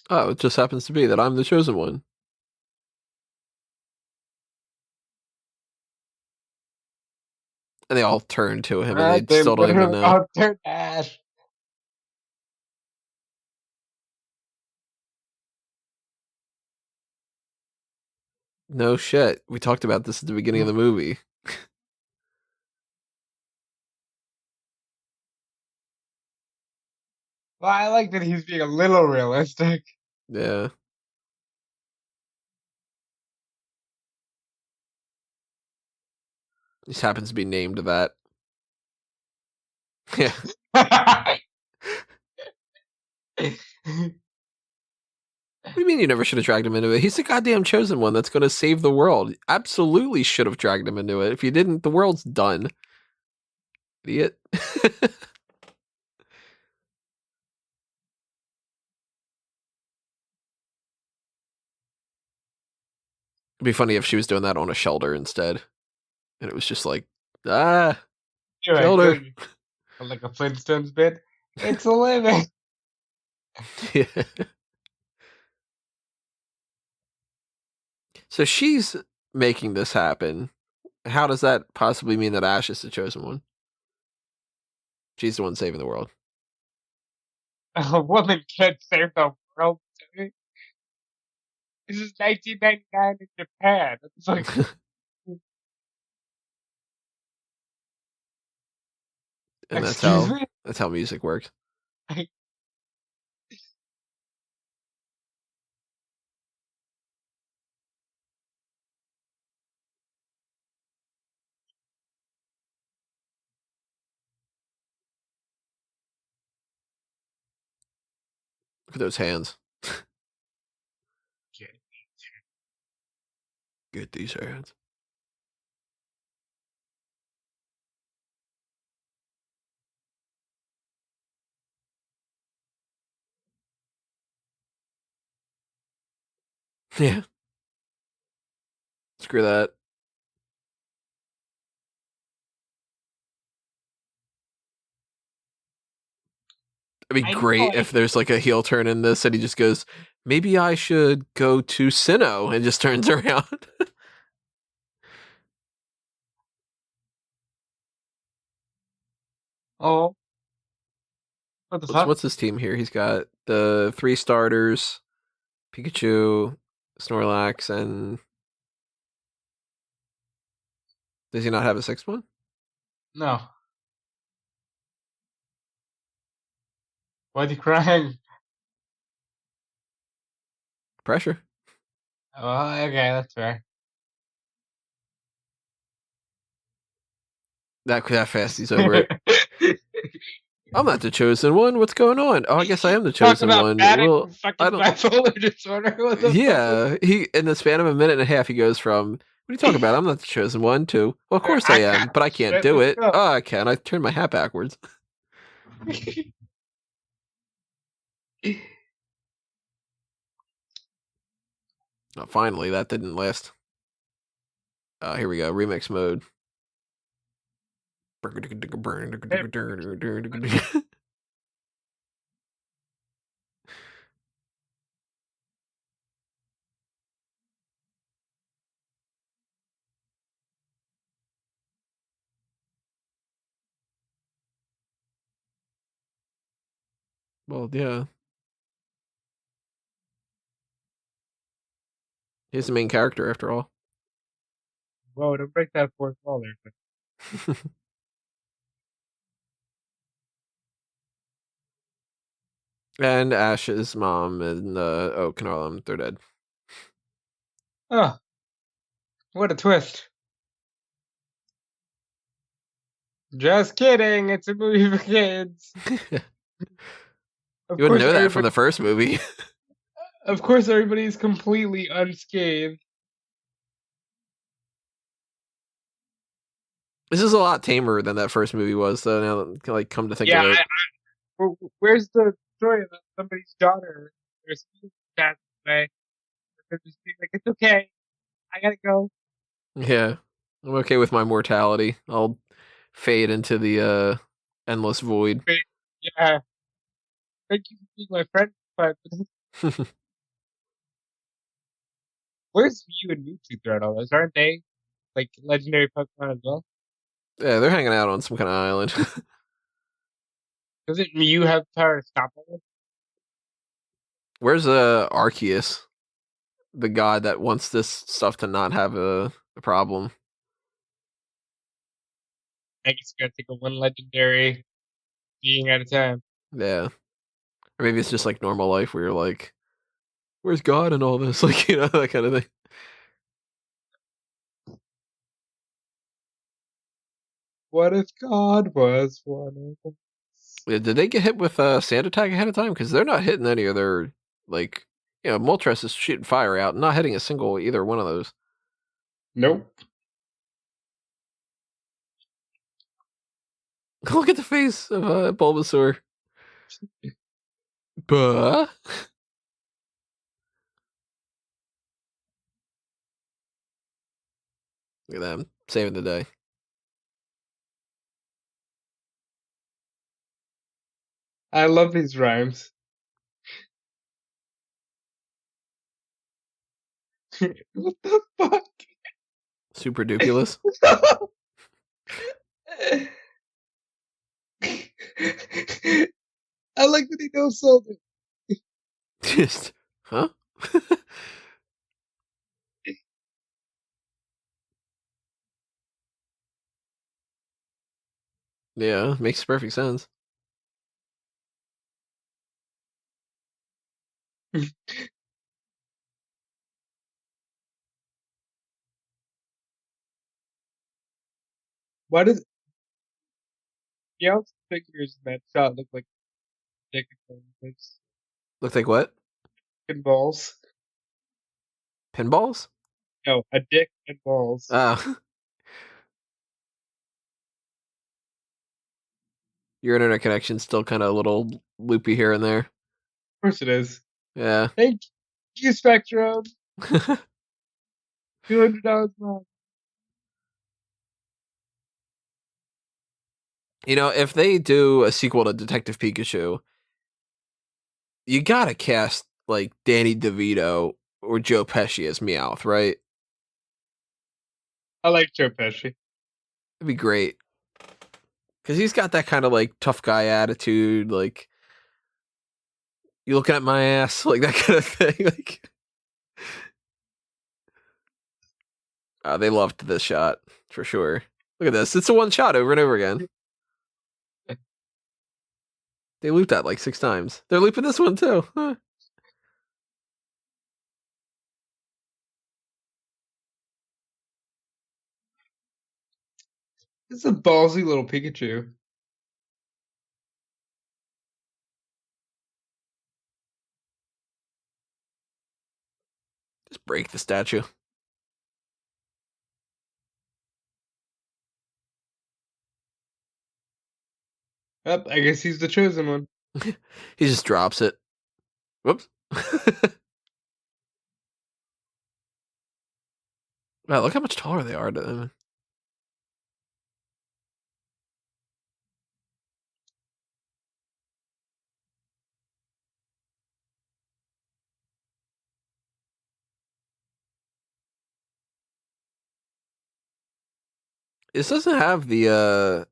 Oh, it just happens to be that I'm the chosen one. And they all turn to him and they They still don't even literally know. all turned ash. No shit. We talked about this at the beginning of the movie. Well, I like that he's being a little realistic. Yeah. Just happens to be named that. Yeah. What do you mean you never should have dragged him into it? He's the goddamn chosen one that's going to save the world. Absolutely should have dragged him into it. If you didn't, the world's done. Idiot. It'd be funny if she was doing that on a shelter instead. And it was just like, ah, Anyway, shelter. like a Flintstones bit. It's a living. Yeah. So she's making this happen. How does that possibly mean that Ash is the chosen one? She's the one saving the world. A woman can't save the world. This is 1999 in Japan. It's like, And excuse me? that's how music works. Look at those hands. Get these hands. Yeah. Screw that. It'd be I know. great if there's like a heel turn in this and he just goes, maybe I should go to Sinnoh and just turns around. Oh, what the fuck? What's his team here? He's got the 3 starters, Pikachu, Snorlax, and does he not have a 6th one? No. Why are you crying? Pressure. Oh, okay, that's fair. That fast he's over it. I'm not the chosen one. What's going on? Oh, I guess I am the Talk chosen about one. manic Well, I fucking don't. bipolar disorder. What the fuck was Yeah, he in the span of a minute and a half, he goes from "What are you talking about? I'm not the chosen one" to "Well, of course I I am, got but I this can't shit. do Let's it." go. Oh, I can. I turned my hat backwards. Oh, finally, that didn't last. Here we go. Remix mode. Well, yeah, he's the main character after all. Whoa, don't break that fourth wall there. And Ash's mom and Oak and all of them, they're dead. Oh, what a twist. Just kidding. It's a movie for kids. You Of wouldn't course, know that from everybody. the first movie. Of course, everybody is completely unscathed. This is a lot tamer than that first movie was, though. Now, that, like, come to think Yeah, of it, where's the story about somebody's daughter? There's that way. They're just being like, it's okay. I gotta go. yeah, I'm okay with my mortality. I'll fade into the endless void. Wait, yeah, thank you for being my friend. But where's Mew and Mewtwo throughout all this? Aren't they like legendary Pokemon as well? Yeah, they're hanging out on some kind of island. Doesn't Mew have the power to stop all this? Where's Arceus, the god that wants this stuff to not have a problem? I guess you gotta take a one legendary being at a time. Yeah, or maybe it's just like normal life where you're like, "Where's God and all this?" Like, that kind of thing. What if God was one of us? Yeah, did they get hit with sand attack ahead of time? Because they're not hitting any of their like, Moltres is shooting fire out, not hitting a single either one of those. Nope. Look at the face of Bulbasaur. Buh. Look at them saving the day. I love these rhymes. What the fuck? Super duculous. I like that he knows something. Just, huh? Yeah, makes perfect sense. Why does the else figures in that shot look like dick and Looks like what? balls? Pinballs? No, a dick and balls. Your internet connection's still kind of a little loopy here and there. Of course it is. Yeah. Thank you, Spectrum. $200 more. If they do a sequel to Detective Pikachu, you gotta cast like Danny DeVito or Joe Pesci as Meowth, right? I like Joe Pesci. It'd be great because he's got that kind of like tough guy attitude, like you looking at my ass, like that kind of thing. Like, they loved this shot for sure. Look at this; it's a one shot over and over again. They looped that like 6 times. They're looping this one too. Huh. It's a ballsy little Pikachu. break the statue. Yep, I guess he's the chosen one. He just drops it. Whoops. Wow, look how much taller they are. This doesn't have the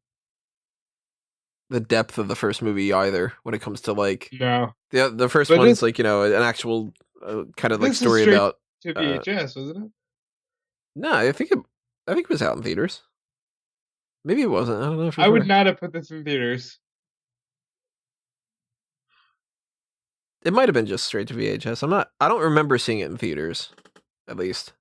depth of the first movie either when it comes to like No, the first but one's like, you know, an actual kind of like this is story straight about to uh VHS, wasn't it? no, I think it was out in theaters. Maybe it wasn't. I don't know for I would sure. not have put this in theaters. It might have been just straight to VHS. I don't remember seeing it in theaters, at least.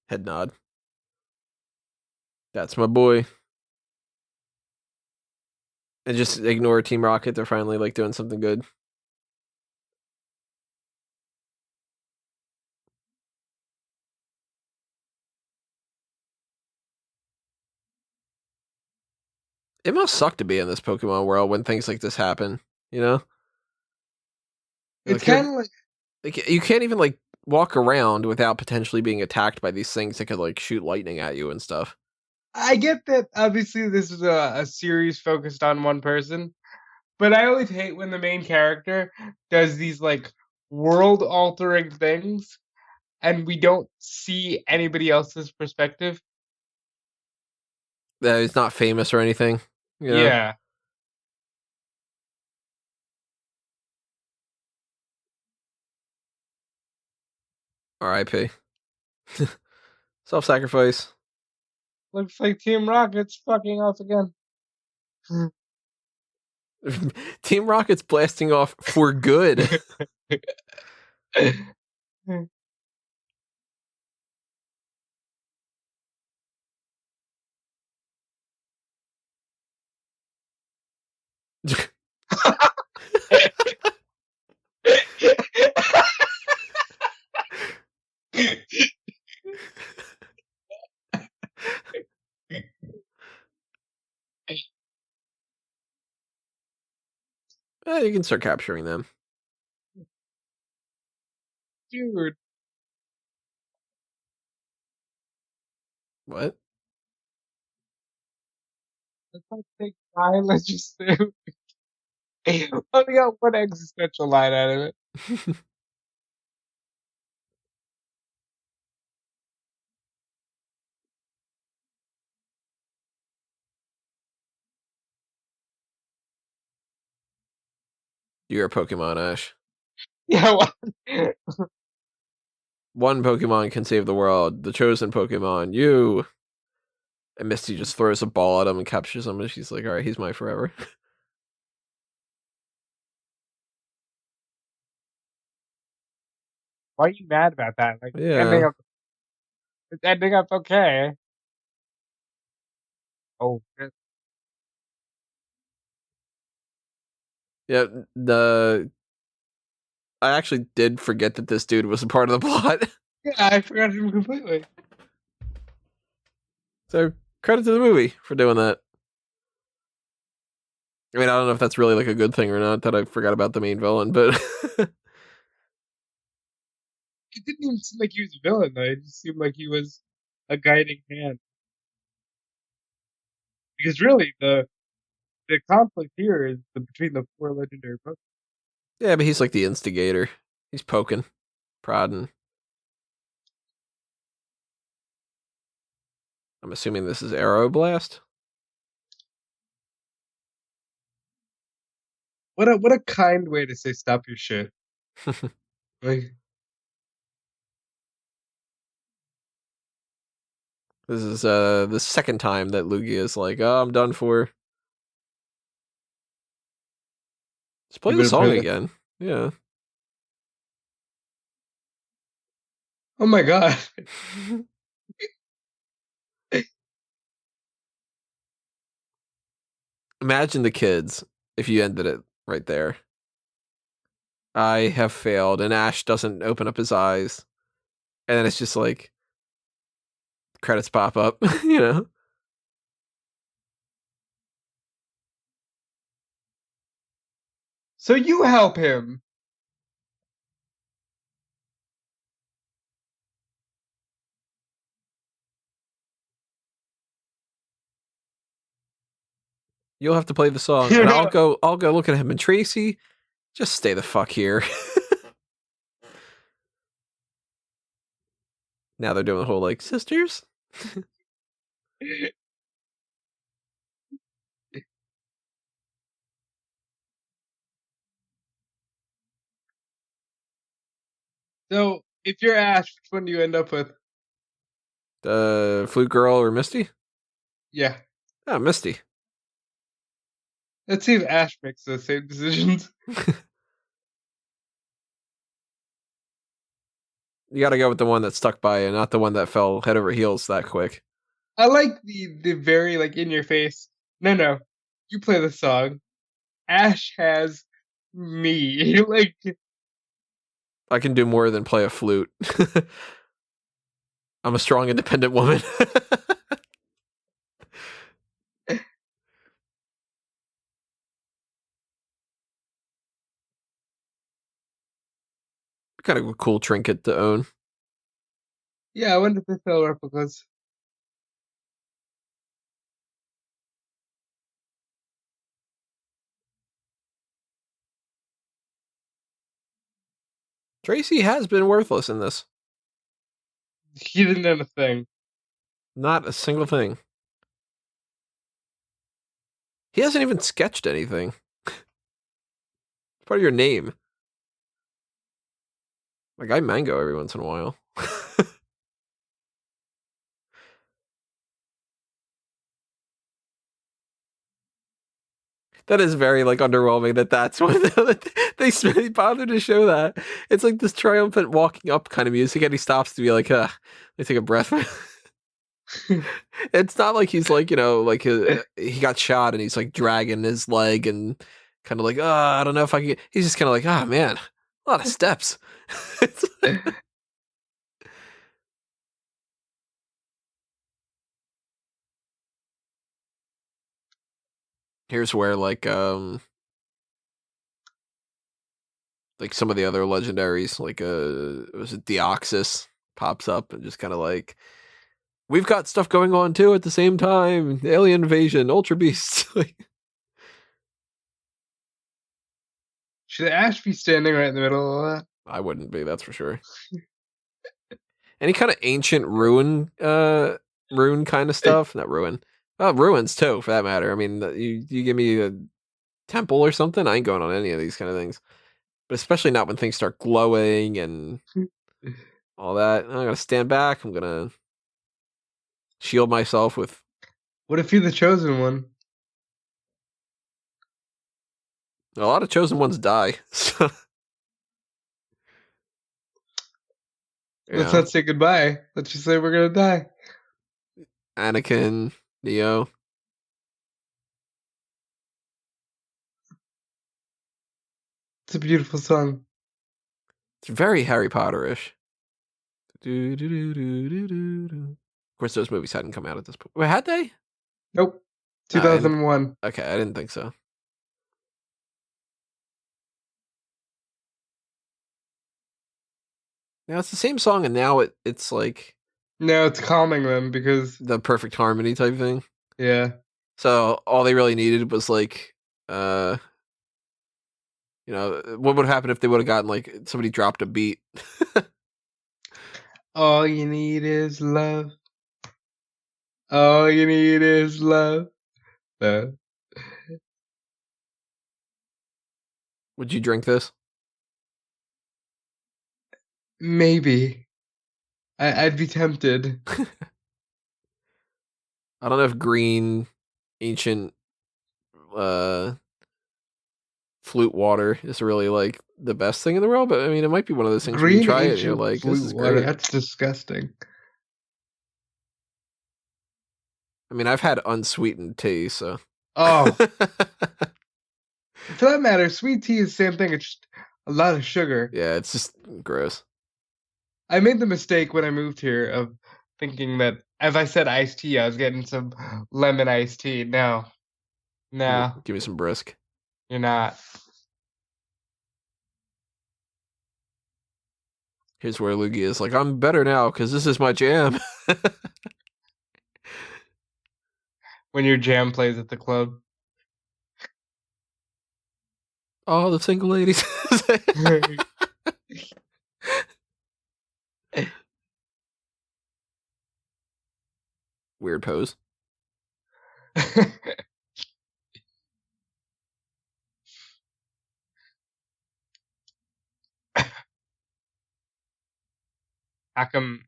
Head nod. That's my boy. And just ignore Team Rocket. They're finally like doing something good. It must suck to be in this Pokemon world when things like this happen. You know, It's like kind of like you can't even like walk around without potentially being attacked by these things that could like shoot lightning at you and stuff. I get that obviously this is a series focused on one person, but I always hate when the main character does these like world altering things and we don't see anybody else's perspective. That he's not famous or anything. You know, Yeah. R.I.P. Self-sacrifice. Looks like Team Rocket's fucking off again. Team Rocket's blasting off for good. You can start capturing them. Dude, What? let's not take time. Let's just only got one existential line out of it. You're a Pokemon, Ash. Yeah, well, One Pokemon can save the world. The chosen Pokemon, you. And Misty just throws a ball at him and captures him, and she's like, "All right, he's mine forever." why are you mad about that? Like Yeah, it's ending up okay. Oh, shit. yeah. The I actually did forget that this dude was a part of the plot. Yeah, I forgot him completely. So credit to the movie for doing that. I mean, I don't know if that's really like a good thing or not that I forgot about the main villain, but It didn't even seem like he was a villain though. It just seemed like he was a guiding hand. Because really, the conflict here is between the four legendary Pokemon. yeah, but he's like the instigator. He's poking, prodding. I'm assuming this is Aeroblast. What a kind way to say stop your shit. Like, This is the second time that Lugia is like, "Oh, I'm done for." Let's play you the better song play that. again. Yeah. Oh my god. Imagine the kids if you ended it right there. I have failed, and Ash doesn't open up his eyes, and then it's just like credits pop up, you know. So you help him. You'll have to play the song, and I'll go. I'll go look at him. And Tracy, just stay the fuck here. Now they're doing the whole like sisters. So if you're Ash, which one do you end up with? Flute Girl or Misty? Yeah. Oh, Misty. Let's see if Ash makes the same decisions. You got to go with the one that stuck by you, not the one that fell head over heels that quick. I like the very like in your face. No. You play the song. Ash has me. Like I can do more than play a flute. I'm a strong, independent woman. Kind of a cool trinket to own. yeah, I wonder if they sell replicas. Tracy has been worthless in this. He didn't know a thing. Not a single thing. He hasn't even sketched anything. It's part of your name. Like, I mango every once in a while. That is very like underwhelming. That's what they bothered to show that. It's like this triumphant walking up kind of music, and he stops to be like, "Let me take a breath." It's not like he's like like he got shot and he's like dragging his leg and kind of like, I don't know if I can. He's just kind of like, oh man, a lot of steps. Here's where like some of the other legendaries, like was it Deoxys pops up and just kind of like, we've got stuff going on too at the same time. Alien invasion, Ultra Beasts. Should Ash be standing right in the middle of that? I wouldn't be, that's for sure. Any kind of ancient rune kind of stuff, not ruin. Ruins too, for that matter. I mean, you give me a temple or something, I ain't going on any of these kind of things. But especially not when things start glowing and all that. I'm gonna stand back. I'm gonna shield myself with. What if you're the chosen one? A lot of chosen ones die. So, Let's not say goodbye. Let's just say we're gonna die. Anakin, Neo. It's a beautiful song. It's very Harry Potter-ish. Of course, those movies hadn't come out at this point. Wait, had they? Nope. 2001. Okay, I didn't think so. Now it's the same song, and now it's like No, it's calming them because the perfect harmony type thing. yeah. So all they really needed was like, what would happen if they would have gotten like somebody dropped a beat? All you need is love. All you need is love. Would you drink this? Maybe. I'd be tempted. I don't know if green ancient flute water is really like the best thing in the world, but I mean, it might be one of those things where you Green try it and you're ancient like, this flute is water. great. That's disgusting. I mean, I've had unsweetened tea, so. Oh, for that matter, sweet tea is the same thing. It's just a lot of sugar. Yeah, it's just gross. I made the mistake when I moved here of thinking that as I said iced tea, I was getting some lemon iced tea. No, no, Give me some brisk. you're not. Here's where Luigi is like, I'm better now because this is my jam. When your jam plays at the club. Oh, the single ladies. Weird pose. How come?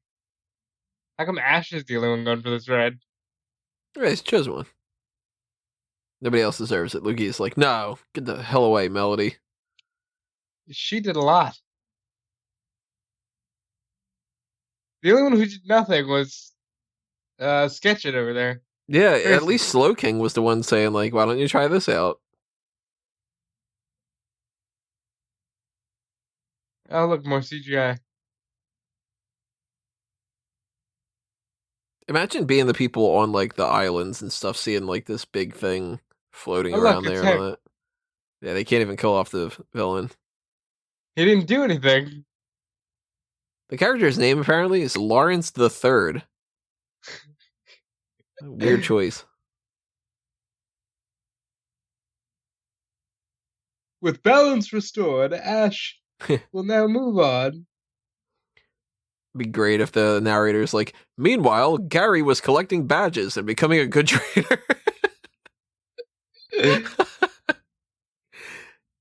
How come Ash is the only one going for this ride? All right, he's chosen one. Nobody else deserves it. Luigi is like, no, get the hell away, Melody. She did a lot. The only one who did nothing was Sketchin over there. Yeah, at Seriously. least Slow King was the one saying like, why don't you try this out? Oh look, more CGI. Imagine being the people on like the islands and stuff, seeing like this big thing floating Oh look, around it's there and all him. that. Yeah, they can't even kill off the villain. He didn't do anything. The character's name apparently is Lawrence the Third. Weird choice. With balance restored, Ash will now move on. Be great if the narrator's like, meanwhile, Gary was collecting badges and becoming a good trader.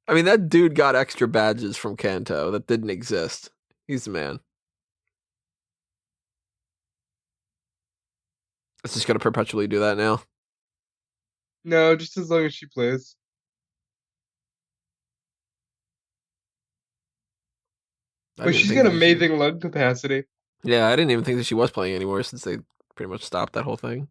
I mean, that dude got extra badges from Kanto that didn't exist. He's the man. It's just gonna perpetually do that now. No, just as long as she plays. I But didn't even she's think got that she. amazing lung capacity. Yeah, I didn't even think that she was playing anymore since they pretty much stopped that whole thing.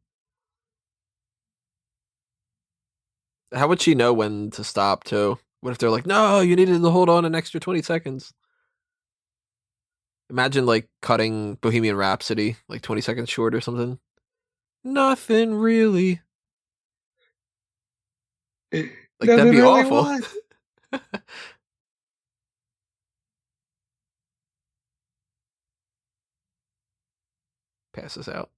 How would she know when to stop too? What if they're like, no, you needed to hold on an extra 20 seconds? Imagine like cutting Bohemian Rhapsody like 20 seconds short or something. Nothing really. Like that'd Nothing be really awful. what? Passes out.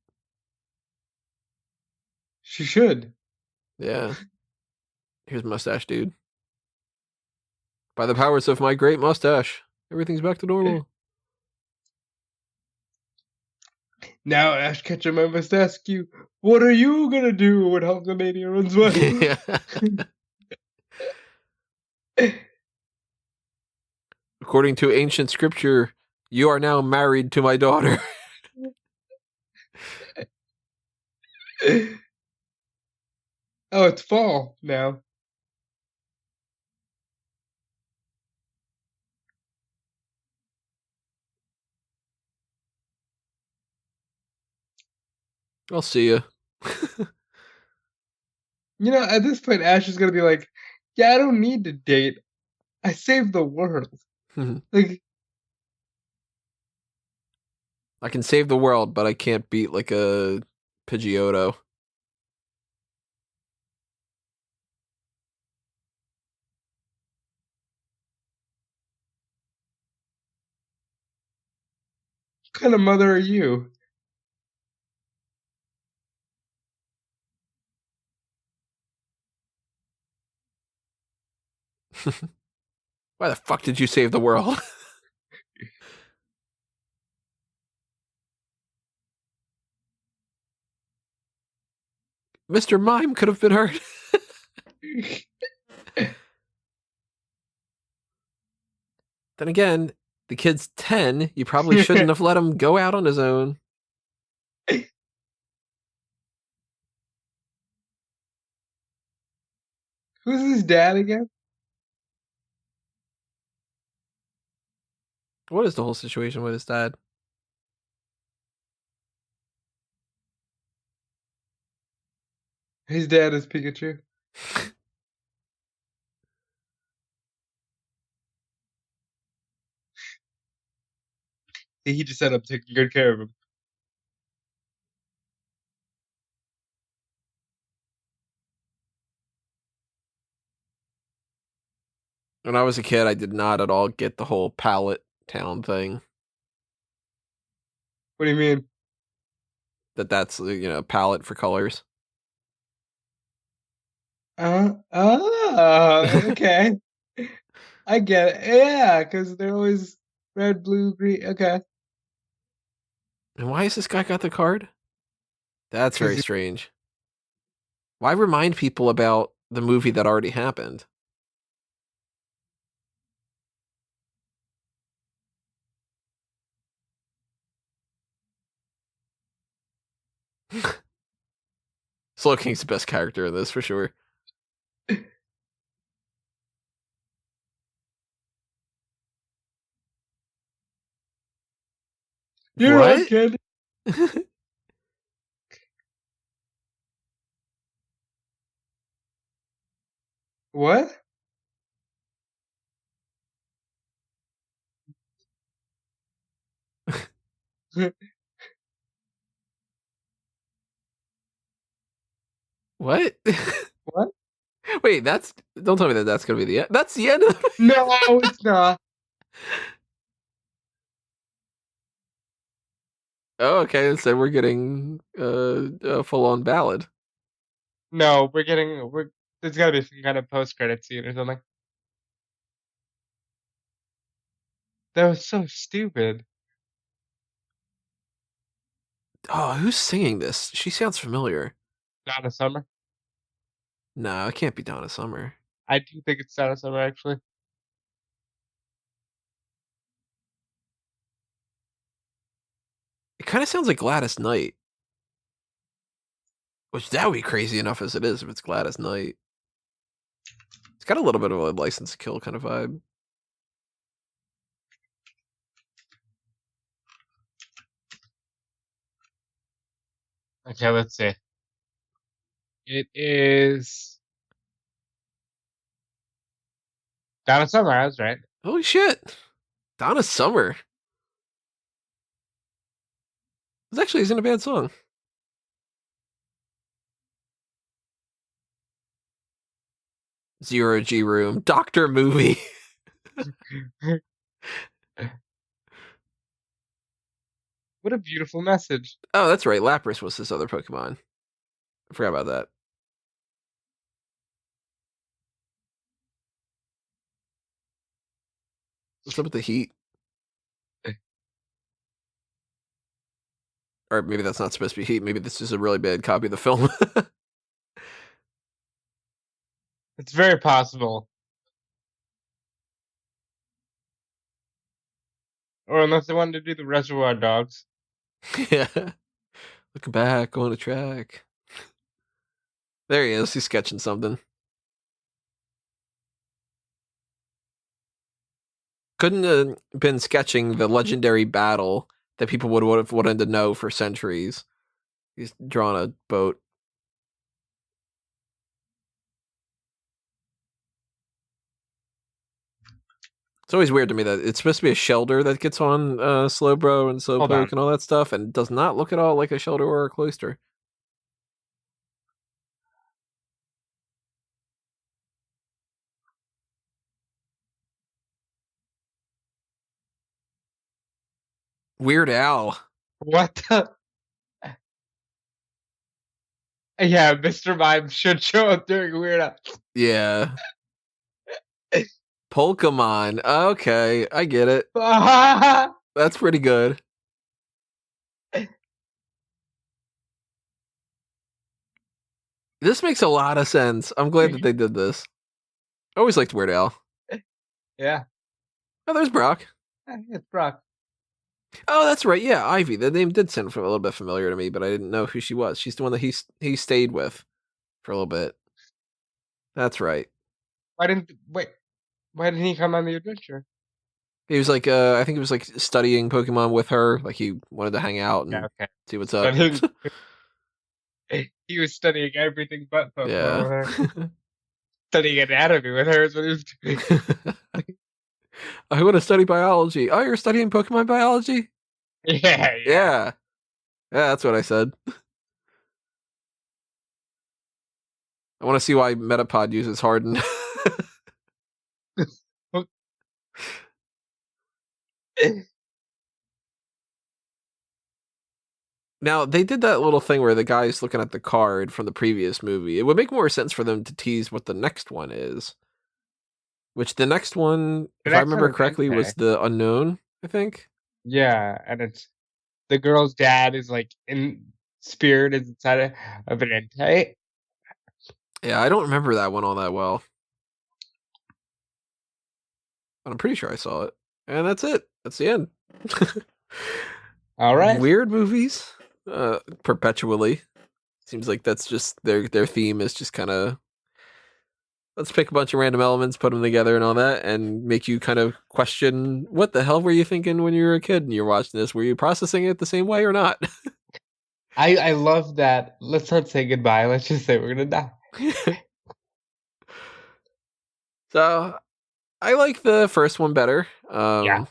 She should. Yeah. Here's mustache dude. By the powers of my great mustache, everything's back to normal. Now Ash Ketchum, I must ask you, what are you gonna do when Hulkamania runs away? According to ancient scripture, you are now married to my daughter. Oh, it's fall now. I'll see you. You know, at this point, Ash is gonna be like, "Yeah, I don't need to date. I saved the world." Like, I can save the world, but I can't beat like a Pidgeotto. what kind of mother are you? Why the fuck did you save the world? Mr. Mime could have been hurt. Then again, the kid's 10. You probably shouldn't have let him go out on his own. Who's his dad again? What is the whole situation with his dad? His dad is Pikachu. He just ended up taking good care of him. When I was a kid, I did not at all get the whole palette town thing. What do you mean? That's palette for colors. Okay. I get it. Yeah, because they're always red, blue, green. Okay. And why has this guy got the card? That's very Because strange. Why remind people about the movie that already happened? Slowking's the best character in this for sure. you're right, What? kid. What? What? What? Wait, don't tell me that that's gonna be the end. That's the end of the No, it's not. Oh, okay. Instead, we're getting a full-on ballad. No, there's gotta be some kind of post-credit scene or something. That was so stupid. Oh, who's singing this? She sounds familiar. Donna Summer. No, it can't be Donna Summer. I do think it's Donna Summer, actually. It kind of sounds like Gladys Knight, which that would be crazy enough as it is if it's Gladys Knight. It's got a little bit of a License to Kill kind of vibe. Okay, let's see. It is Donna Summer. I was right. Holy shit, Donna Summer. This actually isn't a bad song. Zero G Room, Doctor Movie. What a beautiful message. Oh, that's right. Lapras was this other Pokemon. I forgot about that. What's up with the heat? Or maybe that's not supposed to be heat. Maybe this is a really bad copy of the film. It's very possible. Or unless they wanted to do the Reservoir Dogs. Yeah. Looking back on the track. There he is. He's sketching something. Couldn't have been sketching the legendary battle that people would have wanted to know for centuries. He's drawn a boat. It's always weird to me that it's supposed to be a Shelter that gets on Slowbro and Hold on. Slowpoke and all that stuff, and does not look at all like a Shelter or a Cloyster. Weird Al. What the? Yeah, Mr. Mime should show up during Weird Al. Yeah. Pokemon. Okay, I get it. That's pretty good. This makes a lot of sense. I'm glad that they did this. I always liked Weird Al. Yeah, Oh, there's Brock. it's Brock. Oh, that's right. Yeah, Ivy. The name did sound a little bit familiar to me, but I didn't know who she was. She's the one that he stayed with for a little bit. That's right. Why didn't he come on the adventure? He was like, I think he was like studying Pokemon with her. Like he wanted to hang out Yeah, and okay. see what's up. Studying, he was studying everything but Pokemon Yeah. with her. Studying anatomy with her is what he was doing. I want to study biology. Oh, you're studying Pokemon biology? Yeah, yeah. Yeah. Yeah, that's what I said. I want to see why Metapod uses Harden. Now, they did that little thing where the guy's looking at the card from the previous movie. It would make more sense for them to tease what the next one is. Which the next one, The if I next one remember is correctly, was Entei. the Unknown, I think. Yeah, and it's the girl's dad is like in spirit is inside of an Entei. Yeah, I don't remember that one all that well. But I'm pretty sure I saw it. And that's it. That's the end. All right. Weird movies. Perpetually. Seems like that's just their theme is just kind of let's pick a bunch of random elements, put them together, and all that, and make you kind of question what the hell were you thinking when you were a kid and you're watching this? Were you processing it the same way or not? I love that. Let's not say goodbye. Let's just say we're gonna die. So I like the first one better, Yeah.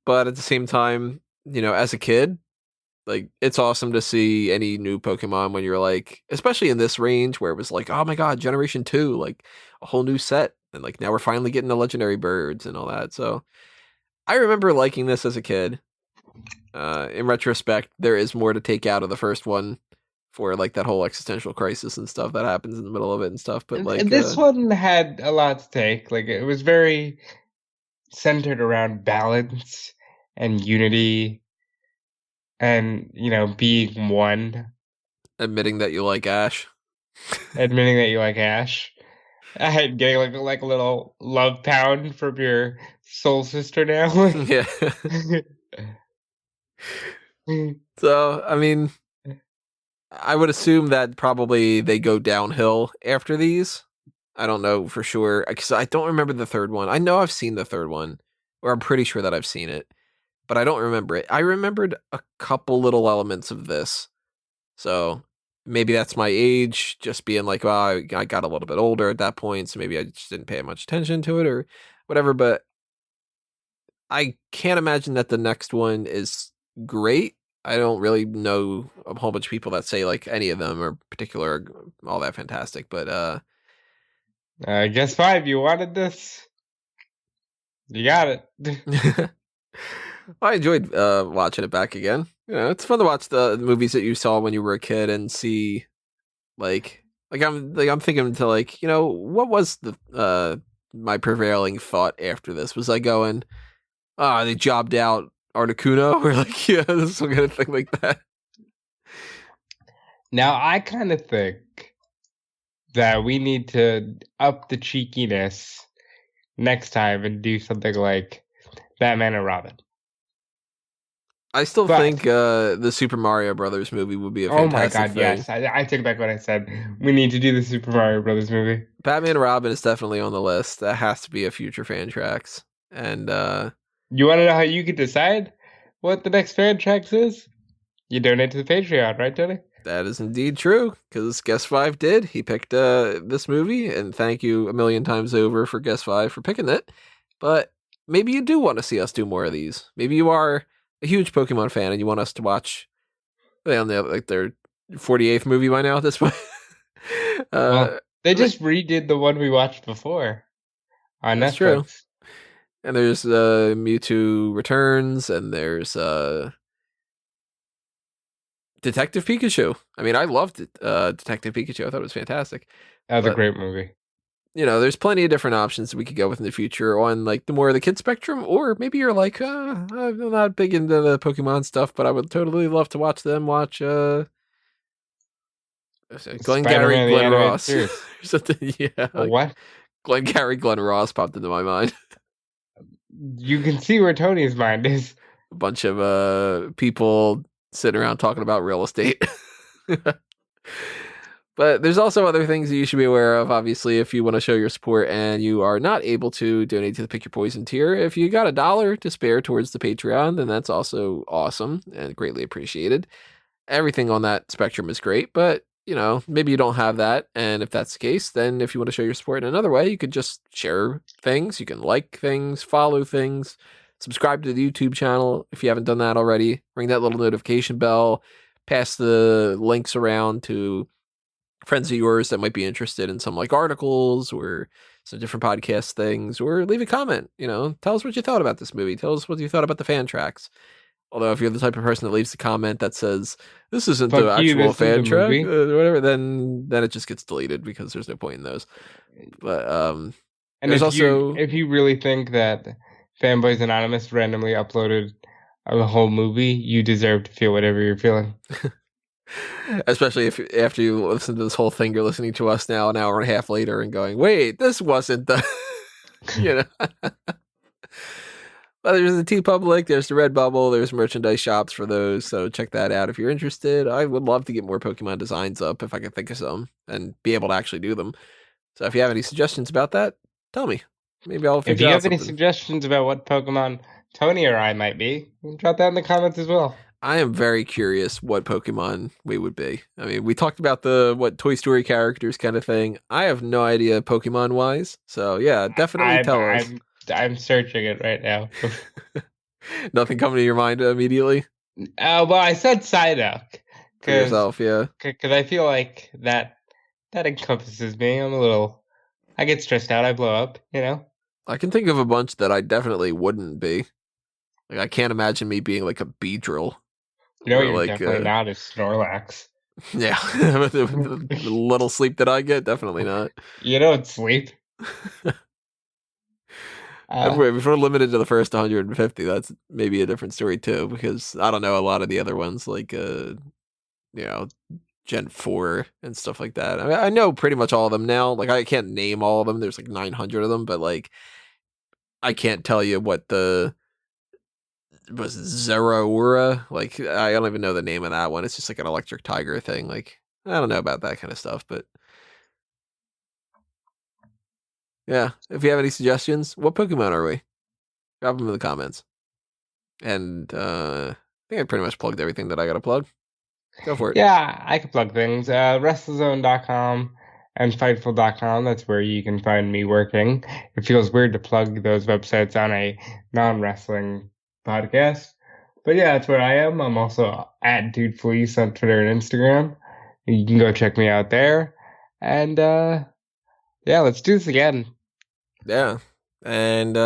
but at the same time, as a kid, like it's awesome to see any new Pokemon when you're like, especially in this range where it was like, oh my god, Generation 2, like a whole new set, and like now we're finally getting the legendary birds and all that. So I remember liking this as a kid. In retrospect, there is more to take out of the first one for like that whole existential crisis and stuff that happens in the middle of it and stuff. But And like, this one had a lot to take. Like it was very centered around balance and unity and, being one, admitting that you like Ash. admitting that you like Ash. Getting like a little love pound from your soul sister now. Yeah. So I mean, I would assume that probably they go downhill after these. I don't know for sure because I don't remember the third one. I know I've seen the third one, or I'm pretty sure that I've seen it, but I don't remember it. I remembered a couple little elements of this, so maybe that's my age, just being like, well, I got a little bit older at that point, so maybe I just didn't pay much attention to it or whatever. But I can't imagine that the next one is great. I don't really know a whole bunch of people that say like any of them are particular all that fantastic, but Guess 5, you wanted this? You got it. I enjoyed watching it back again. It's fun to watch the movies that you saw when you were a kid and see I'm thinking to like, what was the my prevailing thought after this? Was I going, they jobbed out Articuno or like some kind of thing like that? Now, I kind of think that we need to up the cheekiness next time and do something like Batman and Robin. I still think But, the Super Mario Brothers movie would be a oh my fantastic god, thing. yes. I take back what I said. We need to do the Super Mario Brothers movie. Batman and Robin is definitely on the list. That has to be a future FanTracks. And You want to know how you can decide what the next FanTracks is? You donate to the Patreon, right, Tony? that is indeed true, because Guest 5 did. He picked this movie, and thank you a million times over for Guest 5 for picking it. But maybe you do want to see us do more of these. Maybe you are a huge Pokemon fan and you want us to watch, they don't know, like their 48th movie by now at this point. Well, they just redid the one we watched before on That's true. Netflix. And there's Mewtwo Returns, and there's Detective Pikachu. I mean, I loved it, Detective Pikachu. I thought it was fantastic. That was a But great movie. there's plenty of different options we could go with in the future on like the more of the kid spectrum, or maybe you're like, I'm not big into the Pokemon stuff, but I would totally love to watch them watch Glengarry Spider-Man the Glen animated Ross. series. Something, yeah, like What? Glengarry Glen Ross popped into my mind. You can see where Tony's mind is. A bunch of people sitting around talking about real estate. But there's also other things that you should be aware of. Obviously, if you want to show your support and you are not able to donate to the Pick Your Poison tier, if you got $1 to spare towards the Patreon, then that's also awesome and greatly appreciated. Everything on that spectrum is great, but maybe you don't have that. And if that's the case, then if you want to show your support in another way, you could just share things. You can like things, follow things, subscribe to the YouTube channel if you haven't done that already. Ring that little notification bell, pass the links around to friends of yours that might be interested in some like articles or some different podcast things, or leave a comment. Tell us what you thought about this movie. Tell us what you thought about the FanTracks. Although if you're the type of person that leaves a comment that says this isn't the Fuck you, actual this is the FanTrack movie. or whatever, then it just gets deleted because there's no point in those. But And there's also if you really think that Fanboys Anonymous randomly uploaded the whole movie, you deserve to feel whatever you're feeling. especially if after you listen to this whole thing, you're listening to us now an hour and a half later and going, wait, this wasn't the But there's the TeePublic, there's the Redbubble, there's merchandise shops for those, so check that out if you're interested. I would love to get more Pokemon designs up if I could think of some and be able to actually do them. So if you have any suggestions about that, tell me. Maybe I'll If figure you out have any something. suggestions about what Pokemon Tony or I might be, drop that in the comments as well. I am very curious what Pokemon we would be. I mean, we talked about what Toy Story characters kind of thing. I have no idea Pokemon wise. So yeah, definitely tell us. I'm searching it right now. Nothing coming to your mind immediately? Well, I said Psyduck For yourself, yeah. because I feel like that encompasses me. I get stressed out. I blow up. I can think of a bunch that I definitely wouldn't be. Like, I can't imagine me being like a Beedrill. You're like, definitely not a Snorlax. Yeah, with the little sleep that I get, definitely not. You don't sleep. If we're limited to the first 150, that's maybe a different story too, because I don't know a lot of the other ones, like Gen 4 and stuff like that. I mean, I know pretty much all of them now. Like, I can't name all of them. There's like 900 of them, but like I can't tell you what the was Zeraora. Like, I don't even know the name of that one. It's just like an electric tiger thing. Like, I don't know about that kind of stuff, but yeah. If you have any suggestions, what Pokemon are we? Drop them in the comments. And I think I pretty much plugged everything that I got to plug. Go for it. Yeah, I can plug things. WrestleZone.com and Fightful.com. That's where you can find me working. It feels weird to plug those websites on a non-wrestling podcast. But yeah, that's where I am. I'm also at Dude Fleece on Twitter and Instagram. You can go check me out there. And yeah, let's do this again. Yeah. And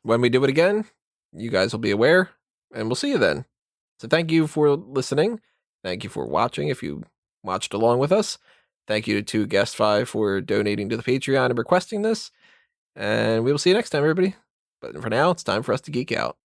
when we do it again, you guys will be aware, and we'll see you then. So thank you for listening. Thank you for watching if you watched along with us. Thank you to Guest 5 for donating to the Patreon and requesting this. And we will see you next time, everybody. But for now, it's time for us to geek out.